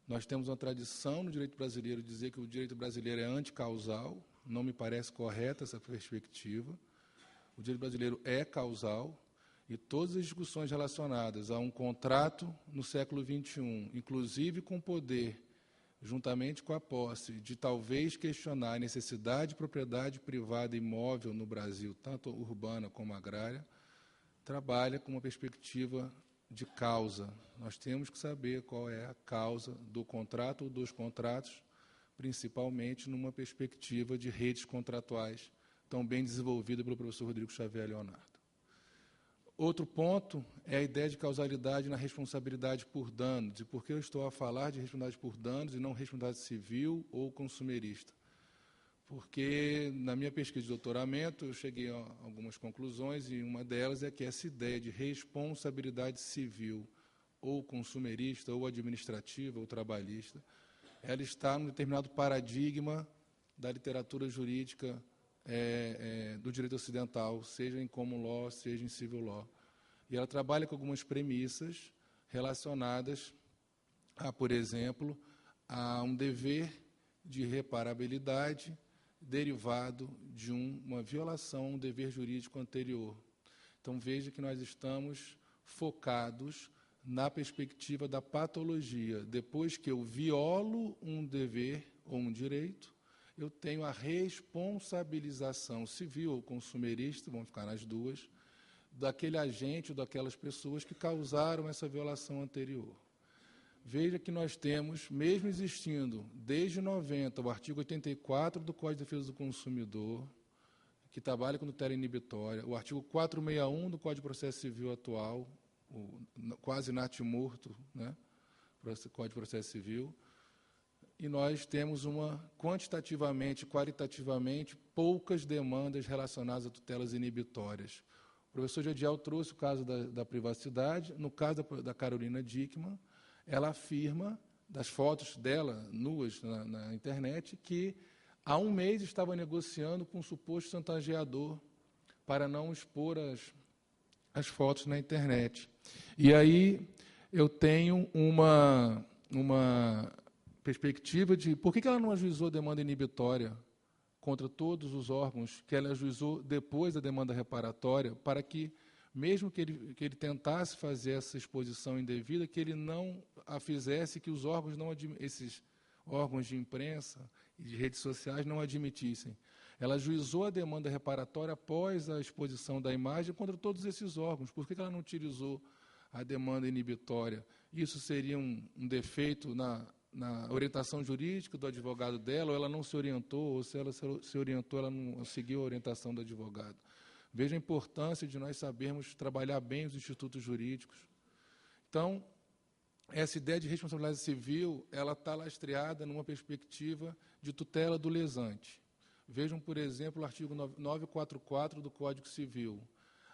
Nós temos uma tradição no direito brasileiro de dizer que o direito brasileiro é anticausal, não me parece correta essa perspectiva. O direito brasileiro é causal, e todas as discussões relacionadas a um contrato no século XXI, inclusive com o poder, juntamente com a posse, de talvez questionar a necessidade de propriedade privada imóvel no Brasil, tanto urbana como agrária, trabalha com uma perspectiva de causa. Nós temos que saber qual é a causa do contrato ou dos contratos, principalmente numa perspectiva de redes contratuais, tão bem desenvolvida pelo professor Rodrigo Xavier Leonardo. Outro ponto é a ideia de causalidade na responsabilidade por danos. E por que eu estou a falar de responsabilidade por danos e não responsabilidade civil ou consumerista? Porque, na minha pesquisa de doutoramento, eu cheguei a algumas conclusões, e uma delas é que essa ideia de responsabilidade civil ou consumerista, ou administrativa, ou trabalhista, ela está num determinado paradigma da literatura jurídica do direito ocidental, seja em common law, seja em civil law. E ela trabalha com algumas premissas relacionadas a, por exemplo, a um dever de reparabilidade derivado de uma violação a um dever jurídico anterior. Então, veja que nós estamos focados na perspectiva da patologia. Depois que eu violo um dever ou um direito, eu tenho a responsabilização civil ou consumerista, vamos ficar nas duas, daquele agente ou daquelas pessoas que causaram essa violação anterior. Veja que nós temos, mesmo existindo desde 90, o artigo 84 do Código de Defesa do Consumidor, que trabalha com tutela inibitória, o artigo 461 do Código de Processo Civil atual, o quase natimorto, né, Código de Processo Civil, e nós temos quantitativamente, qualitativamente, poucas demandas relacionadas a tutelas inibitórias. O professor Jadiel trouxe o caso da privacidade. No caso da Carolina Dickmann, ela afirma, das fotos dela nuas na internet, que há um mês estava negociando com um suposto chantageador para não expor as fotos na internet. E aí eu tenho uma perspectiva de por que ela não ajuizou demanda inibitória contra todos os órgãos, que ela ajuizou depois da demanda reparatória, para que, mesmo que ele tentasse fazer essa exposição indevida, que ele não a fizesse, que os órgãos esses órgãos de imprensa e de redes sociais não admitissem. Ela ajuizou a demanda reparatória após a exposição da imagem contra todos esses órgãos. Por que ela não utilizou a demanda inibitória? Isso seria um defeito na orientação jurídica do advogado dela, ou ela não se orientou, ou se ela se orientou, ela não seguiu a orientação do advogado. Veja a importância de nós sabermos trabalhar bem os institutos jurídicos. Então, essa ideia de responsabilidade civil, ela está lastreada numa perspectiva de tutela do lesante. Vejam, por exemplo, o artigo 944 do Código Civil.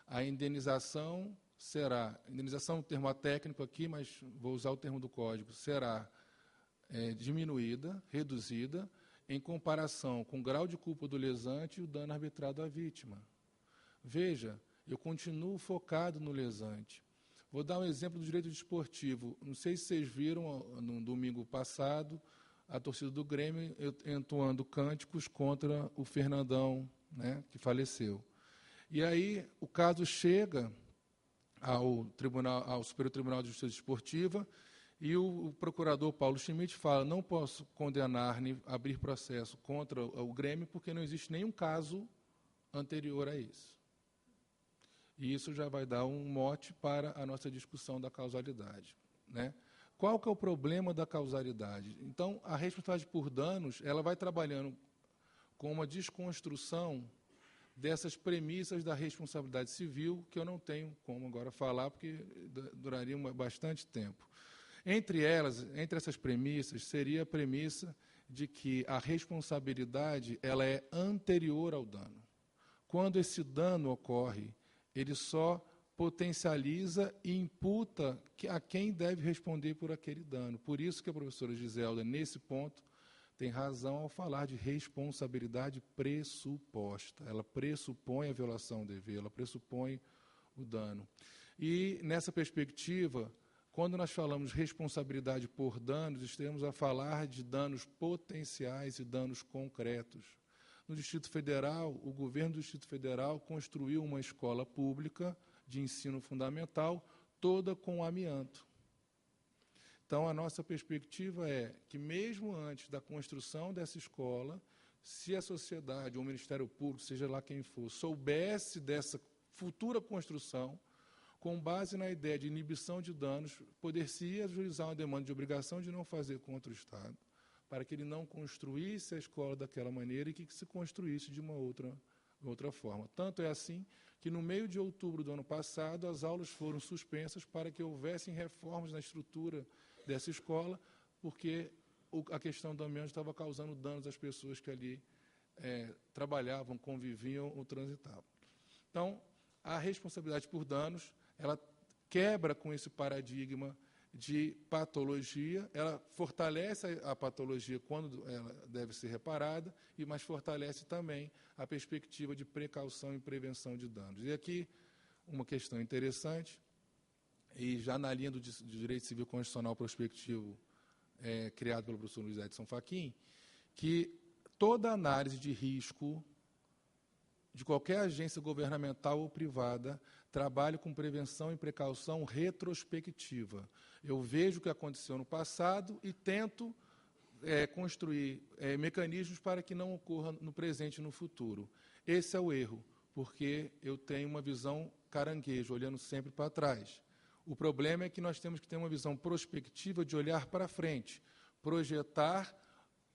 A indenização será, indenização é um termo técnico aqui, mas vou usar o termo do Código, será diminuída, reduzida, em comparação com o grau de culpa do lesante e o dano arbitrado à vítima. Veja, eu continuo focado no lesante. Vou dar um exemplo do direito desportivo. Não sei se vocês viram, no domingo passado, a torcida do Grêmio entoando cânticos contra o Fernandão, né, que faleceu. E aí o caso chega ao Superior Tribunal de Justiça Desportiva, e o procurador Paulo Schmidt fala: não posso condenar nem abrir processo contra o Grêmio porque não existe nenhum caso anterior a isso. E isso já vai dar um mote para a nossa discussão da causalidade, né? Qual que é o problema da causalidade? Então, a responsabilidade por danos, ela vai trabalhando com uma desconstrução dessas premissas da responsabilidade civil, que eu não tenho como agora falar, porque duraria bastante tempo. Entre essas premissas, seria a premissa de que a responsabilidade ela é anterior ao dano. Quando esse dano ocorre, ele só potencializa e imputa a quem deve responder por aquele dano. Por isso que a professora Giselda, nesse ponto, tem razão ao falar de responsabilidade pressuposta. Ela pressupõe a violação do dever, ela pressupõe o dano. E, nessa perspectiva, quando nós falamos de responsabilidade por danos, estamos a falar de danos potenciais e danos concretos. No Distrito Federal, o governo do Distrito Federal construiu uma escola pública de ensino fundamental, toda com amianto. Então, a nossa perspectiva é que, mesmo antes da construção dessa escola, se a sociedade ou o Ministério Público, seja lá quem for, soubesse dessa futura construção, com base na ideia de inibição de danos, poder-se ajuizar uma demanda de obrigação de não fazer contra o Estado, para que ele não construísse a escola daquela maneira e que se construísse de uma outra forma. Tanto é assim que, no meio de outubro do ano passado, as aulas foram suspensas para que houvessem reformas na estrutura dessa escola, porque a questão do amianto estava causando danos às pessoas que ali trabalhavam, conviviam ou transitavam. Então, a responsabilidade por danos, ela quebra com esse paradigma de patologia, ela fortalece a patologia quando ela deve ser reparada, mas fortalece também a perspectiva de precaução e prevenção de danos. E aqui, uma questão interessante, e já na linha do Direito Civil Constitucional Prospectivo, criado pelo professor Luiz Edson Fachin, que toda análise de risco de qualquer agência governamental ou privada trabalhe com prevenção e precaução retrospectiva. Eu vejo o que aconteceu no passado e tento construir mecanismos para que não ocorra no presente e no futuro. Esse é o erro, porque eu tenho uma visão caranguejo, olhando sempre para trás. O problema é que nós temos que ter uma visão prospectiva de olhar para frente, projetar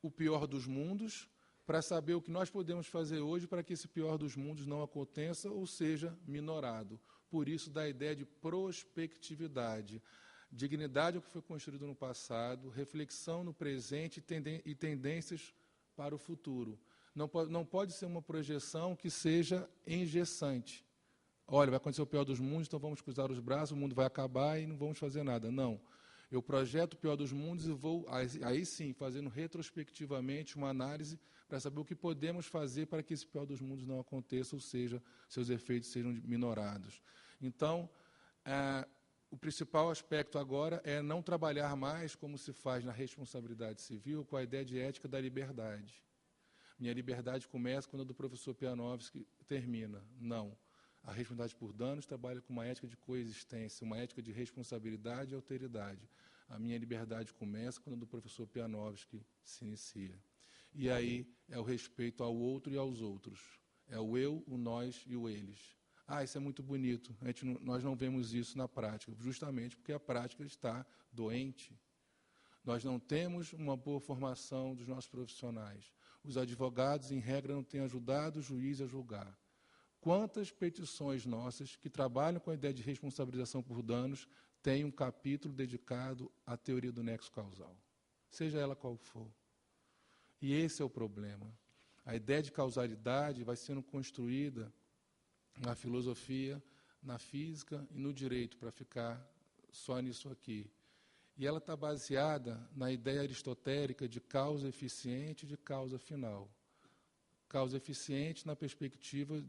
o pior dos mundos, para saber o que nós podemos fazer hoje para que esse pior dos mundos não aconteça ou seja minorado. Por isso, da ideia de prospectividade. Dignidade ao que foi construído no passado, reflexão no presente e tendências para o futuro. Não pode ser uma projeção que seja engessante. Olha, vai acontecer o pior dos mundos, então vamos cruzar os braços, o mundo vai acabar e não vamos fazer nada. Não. Eu projeto o pior dos mundos e vou, aí sim, fazendo retrospectivamente uma análise para saber o que podemos fazer para que esse pior dos mundos não aconteça, ou seja, seus efeitos sejam minorados. Então, o principal aspecto agora é não trabalhar mais, como se faz na responsabilidade civil, com a ideia de ética da liberdade. Minha liberdade começa quando a do professor Pianovski termina. Não. A responsabilidade por danos trabalha com uma ética de coexistência, uma ética de responsabilidade e alteridade. A minha liberdade começa quando a do professor Pianovski se inicia. E aí é o respeito ao outro e aos outros. É o eu, o nós e o eles. Isso é muito bonito. Nós não vemos isso na prática, justamente porque a prática está doente. Nós não temos uma boa formação dos nossos profissionais. Os advogados, em regra, não têm ajudado o juiz a julgar. Quantas petições nossas que trabalham com a ideia de responsabilização por danos têm um capítulo dedicado à teoria do nexo causal, seja ela qual for. E esse é o problema. A ideia de causalidade vai sendo construída na filosofia, na física e no direito, para ficar só nisso aqui. E ela está baseada na ideia aristotélica de causa eficiente e de causa final. Causa eficiente na perspectiva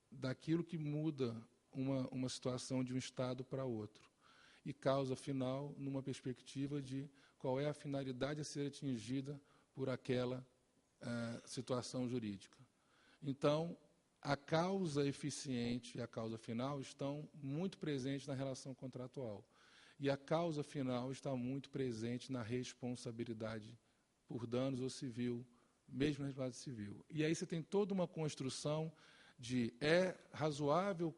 daquilo que muda uma situação de um estado para outro. E causa final numa perspectiva de qual é a finalidade a ser atingida por aquela situação jurídica. Então, a causa eficiente e a causa final estão muito presentes na relação contratual. E a causa final está muito presente na responsabilidade por danos ou civil, mesmo na responsabilidade civil. E aí você tem toda uma construção de é razoável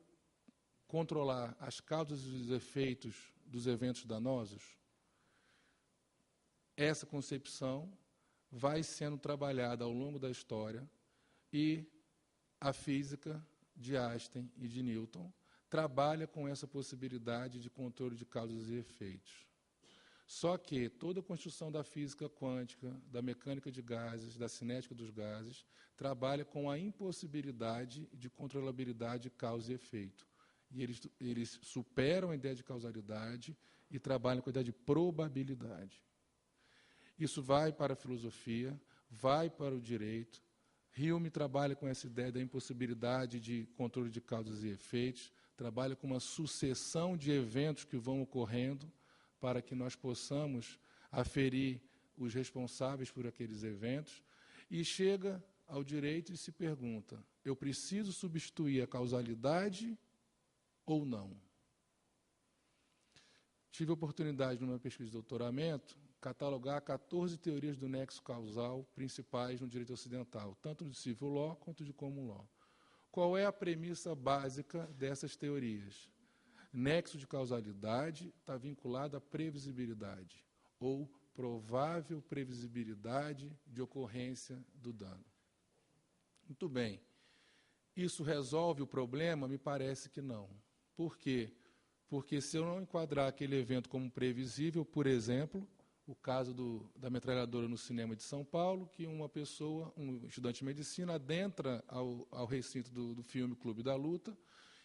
controlar as causas e os efeitos dos eventos danosos? Essa concepção vai sendo trabalhada ao longo da história e a física de Einstein e de Newton trabalha com essa possibilidade de controle de causas e efeitos. Só que toda a construção da física quântica, da mecânica de gases, da cinética dos gases, trabalha com a impossibilidade de controlabilidade de causa e efeito. E eles superam a ideia de causalidade e trabalham com a ideia de probabilidade. Isso vai para a filosofia, vai para o direito. Hume trabalha com essa ideia da impossibilidade de controle de causas e efeitos, trabalha com uma sucessão de eventos que vão ocorrendo para que nós possamos aferir os responsáveis por aqueles eventos, e chega ao direito e se pergunta, eu preciso substituir a causalidade ou não? Tive a oportunidade, numa pesquisa de doutoramento, catalogar 14 teorias do nexo causal principais no direito ocidental, tanto de civil law quanto de common law. Qual é a premissa básica dessas teorias? Nexo de causalidade está vinculado à previsibilidade, ou provável previsibilidade de ocorrência do dano. Muito bem. Isso resolve o problema? Me parece que não. Por quê? Porque se eu não enquadrar aquele evento como previsível, por exemplo, o caso da metralhadora no cinema de São Paulo, que uma pessoa, um estudante de medicina, adentra ao recinto do filme Clube da Luta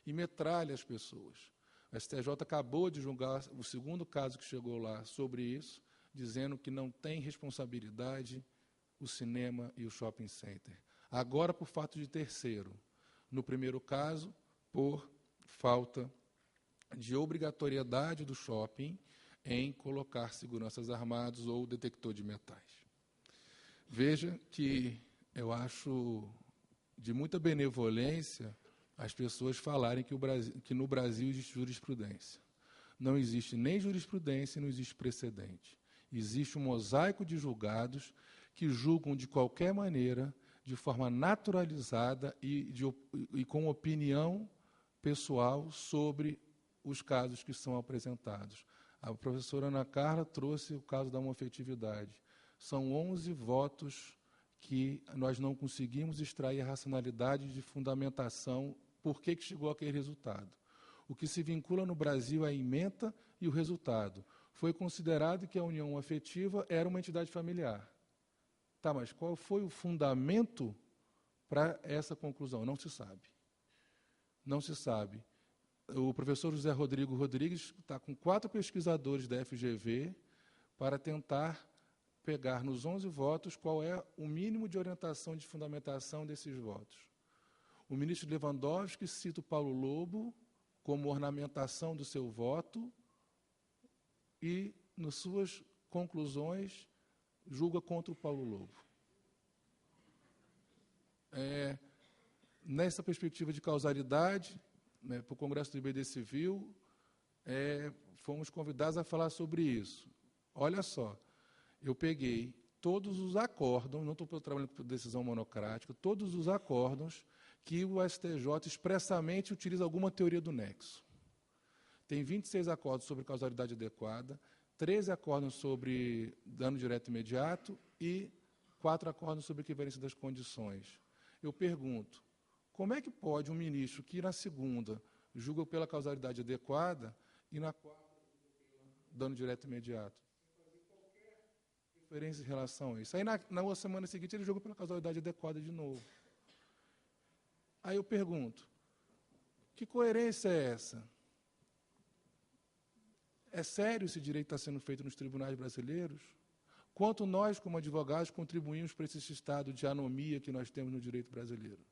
e metralha as pessoas. O STJ acabou de julgar o segundo caso que chegou lá sobre isso, dizendo que não tem responsabilidade o cinema e o shopping center. Agora, por fato de terceiro. No primeiro caso, por falta de obrigatoriedade do shopping em colocar seguranças armados ou detector de metais. Veja que eu acho de muita benevolência as pessoas falarem que no Brasil existe jurisprudência. Não existe nem jurisprudência e não existe precedente. Existe um mosaico de julgados que julgam de qualquer maneira, de forma naturalizada e com opinião pessoal sobre os casos que são apresentados. A professora Ana Carla trouxe o caso da homoafetividade. São 11 votos que nós não conseguimos extrair a racionalidade de fundamentação por que chegou àquele resultado. O que se vincula no Brasil é a ementa e o resultado. Foi considerado que a união afetiva era uma entidade familiar. Tá, mas qual foi o fundamento para essa conclusão? Não se sabe. Não se sabe. O professor José Rodrigo Rodrigues está com 4 pesquisadores da FGV para tentar pegar nos 11 votos qual é o mínimo de orientação de fundamentação desses votos. O ministro Lewandowski cita o Paulo Lobo como ornamentação do seu voto e, nas suas conclusões, julga contra o Paulo Lobo. Nessa perspectiva de causalidade, para o Congresso do IBD Civil, fomos convidados a falar sobre isso. Olha só, eu peguei todos os acórdãos, não estou trabalhando por decisão monocrática, todos os acórdãos que o STJ expressamente utiliza alguma teoria do nexo. Tem 26 acórdãos sobre causalidade adequada, 13 acórdãos sobre dano direto imediato e 4 acórdãos sobre equivalência das condições. Eu pergunto, como é que pode um ministro que na segunda julga pela causalidade adequada e na quarta dano direto imediato? Referência em relação a isso. Aí, na semana seguinte, ele joga pela causalidade adequada de novo. Aí eu pergunto, que coerência é essa? É sério esse direito está sendo feito nos tribunais brasileiros? Quanto nós, como advogados, contribuímos para esse estado de anomia que nós temos no direito brasileiro?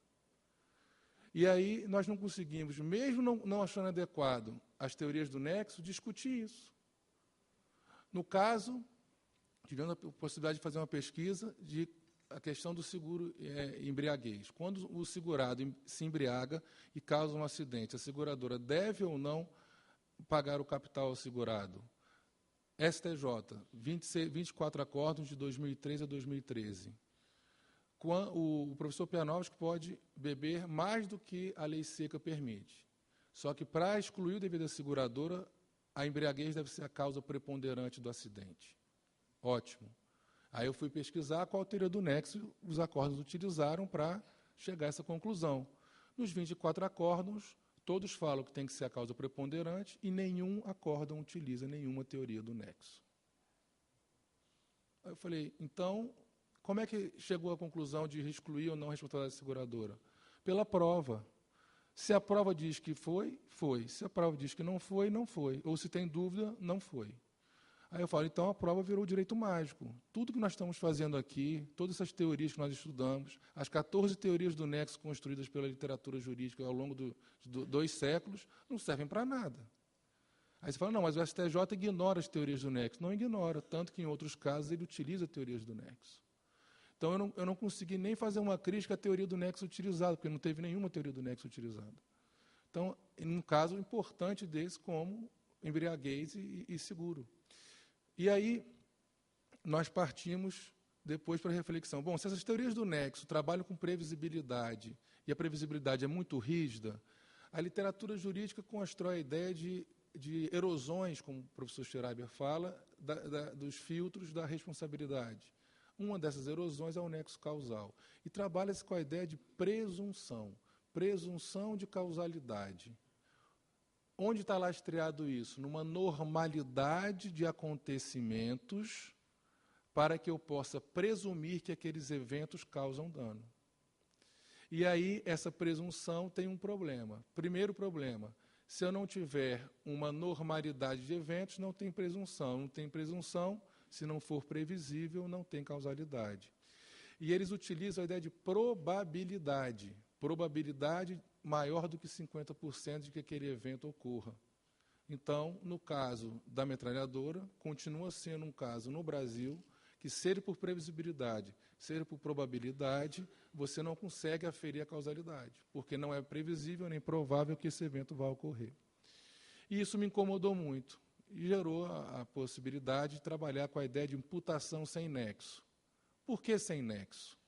E aí nós não conseguimos, mesmo não achando adequado as teorias do nexo, discutir isso. No caso, tivemos a possibilidade de fazer uma pesquisa de a questão do seguro embriaguez. Quando o segurado se embriaga e causa um acidente, a seguradora deve ou não pagar o capital ao segurado? STJ, 24 acórdãos de 2003 a 2013. O professor Pianovski pode beber mais do que a lei seca permite. Só que, para excluir o devido à seguradora, a embriaguez deve ser a causa preponderante do acidente. Ótimo. Aí eu fui pesquisar qual a teoria do nexo os acórdãos utilizaram para chegar a essa conclusão. Nos 24 acórdãos, todos falam que tem que ser a causa preponderante e nenhum acórdão utiliza nenhuma teoria do nexo. Aí eu falei, então, como é que chegou à conclusão de excluir ou não a responsabilidade seguradora? Pela prova. Se a prova diz que foi, foi. Se a prova diz que não foi, não foi. Ou se tem dúvida, não foi. Aí eu falo, então a prova virou direito mágico. Tudo que nós estamos fazendo aqui, todas essas teorias que nós estudamos, as 14 teorias do nexo construídas pela literatura jurídica ao longo de 2 séculos, não servem para nada. Aí você fala, não, mas o STJ ignora as teorias do nexo. Não ignora, tanto que em outros casos ele utiliza teorias do nexo. Então eu não consegui nem fazer uma crítica à teoria do nexo utilizada, porque não teve nenhuma teoria do nexo utilizada. Então, em um caso importante desse, como embriaguez e seguro. E aí, nós partimos depois para a reflexão. Bom, se essas teorias do nexo trabalham com previsibilidade, e a previsibilidade é muito rígida, a literatura jurídica constrói a ideia de erosões, como o professor Schreiber fala, dos filtros da responsabilidade. Uma dessas erosões é o nexo causal. E trabalha-se com a ideia de presunção de causalidade. Onde está lastreado isso? Numa normalidade de acontecimentos para que eu possa presumir que aqueles eventos causam dano. E aí, essa presunção tem um problema. Primeiro problema, se eu não tiver uma normalidade de eventos, não tem presunção. Não tem presunção, se não for previsível, não tem causalidade. E eles utilizam a ideia de probabilidade. Probabilidade maior do que 50% de que aquele evento ocorra. Então, no caso da metralhadora, continua sendo um caso no Brasil que, seja por previsibilidade, seja por probabilidade, você não consegue aferir a causalidade, porque não é previsível nem provável que esse evento vá ocorrer. E isso me incomodou muito. e gerou a possibilidade de trabalhar com a ideia de imputação sem nexo. Por que sem nexo?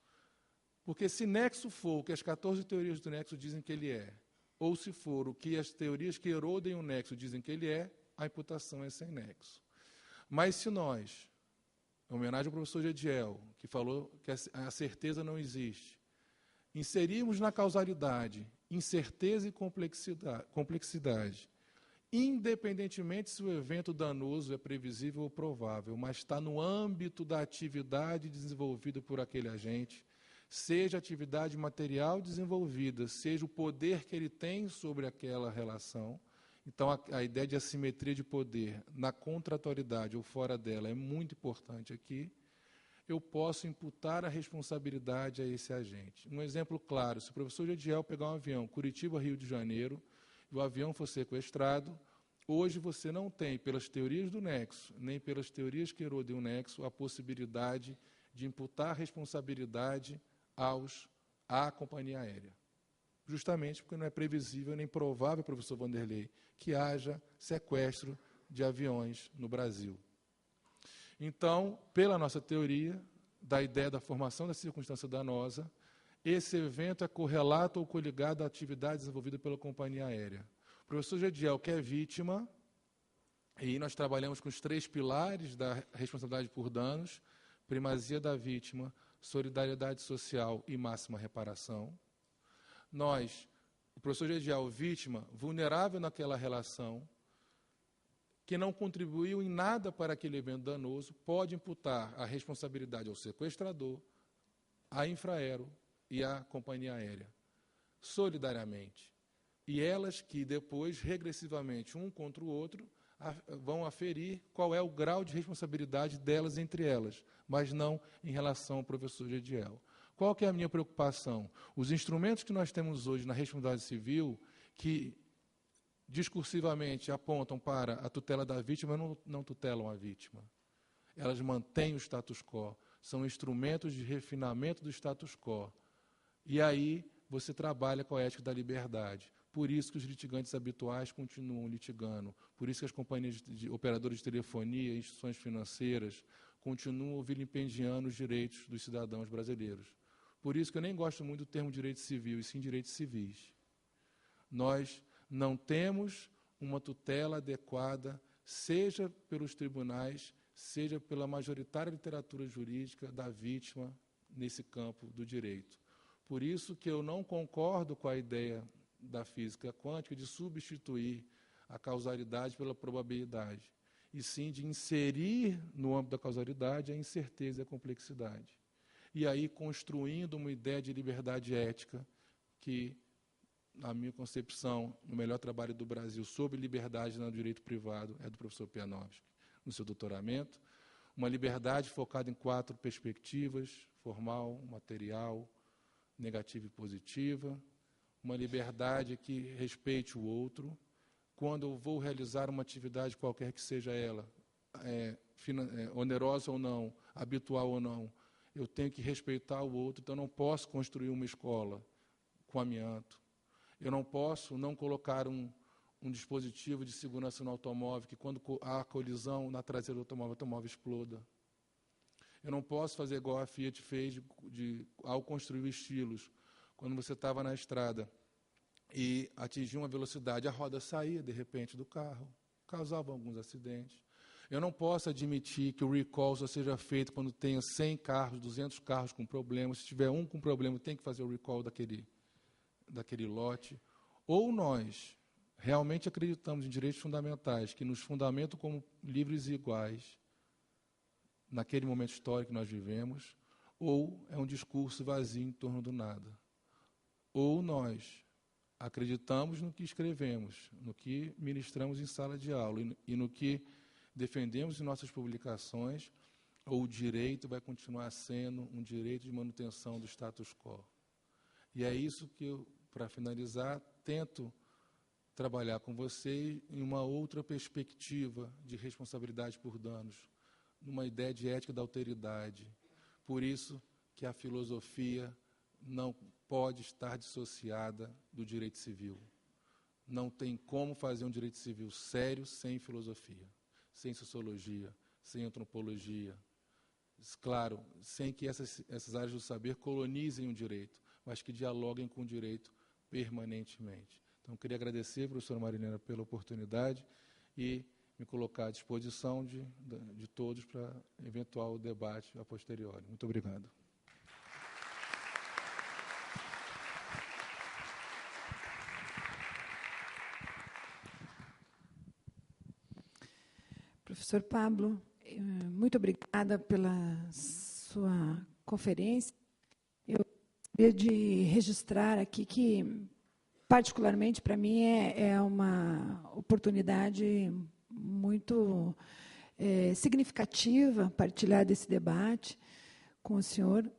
Porque se nexo for o que as 14 teorias do nexo dizem que ele é, ou se for o que as teorias que erodem o nexo dizem que ele é, a imputação é sem nexo. Mas se nós, em homenagem ao professor Gediel, que falou que a certeza não existe, inserirmos na causalidade incerteza e complexidade, independentemente se o evento danoso é previsível ou provável, mas está no âmbito da atividade desenvolvida por aquele agente, seja a atividade material desenvolvida, seja o poder que ele tem sobre aquela relação. Então, a ideia de assimetria de poder na contratualidade ou fora dela é muito importante aqui. Eu posso imputar a responsabilidade a esse agente. Um exemplo claro, se o professor Gediel pegar um avião Curitiba, Rio de Janeiro, e o avião for sequestrado, hoje você não tem, pelas teorias do nexo, nem pelas teorias que erodem o nexo, a possibilidade de imputar a responsabilidade à companhia aérea. Justamente porque não é previsível nem provável, professor Vanderlei, que haja sequestro de aviões no Brasil. Então, pela nossa teoria, da ideia da formação da circunstância danosa, esse evento é correlato ou coligado à atividade desenvolvida pela companhia aérea. O professor Gediel, que é vítima, e nós trabalhamos com os 3 pilares da responsabilidade por danos: primazia da vítima, solidariedade social e máxima reparação. Nós, o professor Gediel, vítima, vulnerável naquela relação, que não contribuiu em nada para aquele evento danoso, pode imputar a responsabilidade ao sequestrador, à Infraero e à companhia aérea, solidariamente. E elas que depois, regressivamente, um contra o outro, vão aferir qual é o grau de responsabilidade delas entre elas, mas não em relação ao professor Gediel. Qual que é a minha preocupação? Os instrumentos que nós temos hoje na responsabilidade civil, que discursivamente apontam para a tutela da vítima, não tutelam a vítima. Elas mantêm o status quo, são instrumentos de refinamento do status quo. E aí você trabalha com a ética da liberdade. Por isso que os litigantes habituais continuam litigando, por isso que as companhias de operadores de telefonia, instituições financeiras, continuam vilipendiando os direitos dos cidadãos brasileiros. Por isso que eu nem gosto muito do termo direito civil, e sim direitos civis. Nós não temos uma tutela adequada, seja pelos tribunais, seja pela majoritária literatura jurídica da vítima nesse campo do direito. Por isso que eu não concordo com a ideia da física quântica de substituir a causalidade pela probabilidade, e sim de inserir no âmbito da causalidade a incerteza e a complexidade. E aí construindo uma ideia de liberdade ética que, na minha concepção, o melhor trabalho do Brasil sobre liberdade no direito privado é do professor Pianovski, no seu doutoramento. Uma liberdade focada em 4 perspectivas: formal, material, negativa e positiva. Uma liberdade que respeite o outro. Quando eu vou realizar uma atividade qualquer que seja ela, onerosa ou não, habitual ou não, eu tenho que respeitar o outro. Então, eu não posso construir uma escola com amianto. Eu não posso não colocar um dispositivo de segurança no automóvel, que quando há colisão na traseira do automóvel, o automóvel exploda. Eu não posso fazer igual a Fiat fez ao construir estilos. Quando você estava na estrada e atingia uma velocidade, a roda saía, de repente, do carro, causava alguns acidentes. Eu não posso admitir que o recall só seja feito quando tenha 100 carros, 200 carros com problema. Se tiver um com problema, tem que fazer o recall daquele lote. Ou nós realmente acreditamos em direitos fundamentais, que nos fundamentam como livres e iguais, naquele momento histórico que nós vivemos, ou é um discurso vazio em torno do nada. Ou nós acreditamos no que escrevemos, no que ministramos em sala de aula e no que defendemos em nossas publicações, ou o direito vai continuar sendo um direito de manutenção do status quo. E é isso que eu, para finalizar, tento trabalhar com vocês em uma outra perspectiva de responsabilidade por danos, numa ideia de ética da alteridade. Por isso que a filosofia não pode estar dissociada do direito civil. Não tem como fazer um direito civil sério sem filosofia. sem sociologia, sem antropologia, claro, sem que essas áreas do saber colonizem o direito, mas que dialoguem com o direito permanentemente. Então, queria agradecer, professora Marilena, pela oportunidade e me colocar à disposição de todos para eventual debate a posteriori. Muito obrigado. Professor Pablo, muito obrigada pela sua conferência. Eu gostaria de registrar aqui que, particularmente para mim, é uma oportunidade muito significativa partilhar desse debate com o senhor,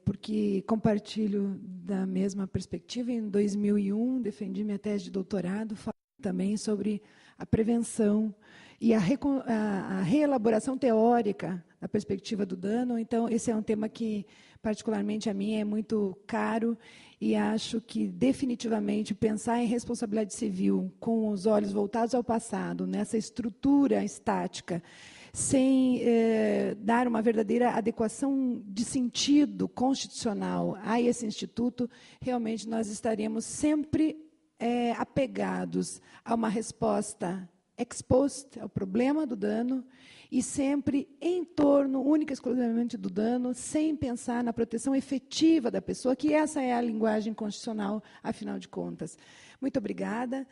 porque compartilho da mesma perspectiva. Em 2001, defendi minha tese de doutorado, falando também sobre a prevenção e a reelaboração teórica da perspectiva do dano. Então, esse é um tema que, particularmente a mim, é muito caro, e acho que, definitivamente, pensar em responsabilidade civil com os olhos voltados ao passado, nessa estrutura estática, sem dar uma verdadeira adequação de sentido constitucional a esse instituto, realmente nós estaremos sempre apegados a uma resposta ex post ao problema do dano e sempre em torno, única e exclusivamente do dano, sem pensar na proteção efetiva da pessoa, que essa é a linguagem constitucional, afinal de contas. Muito obrigada.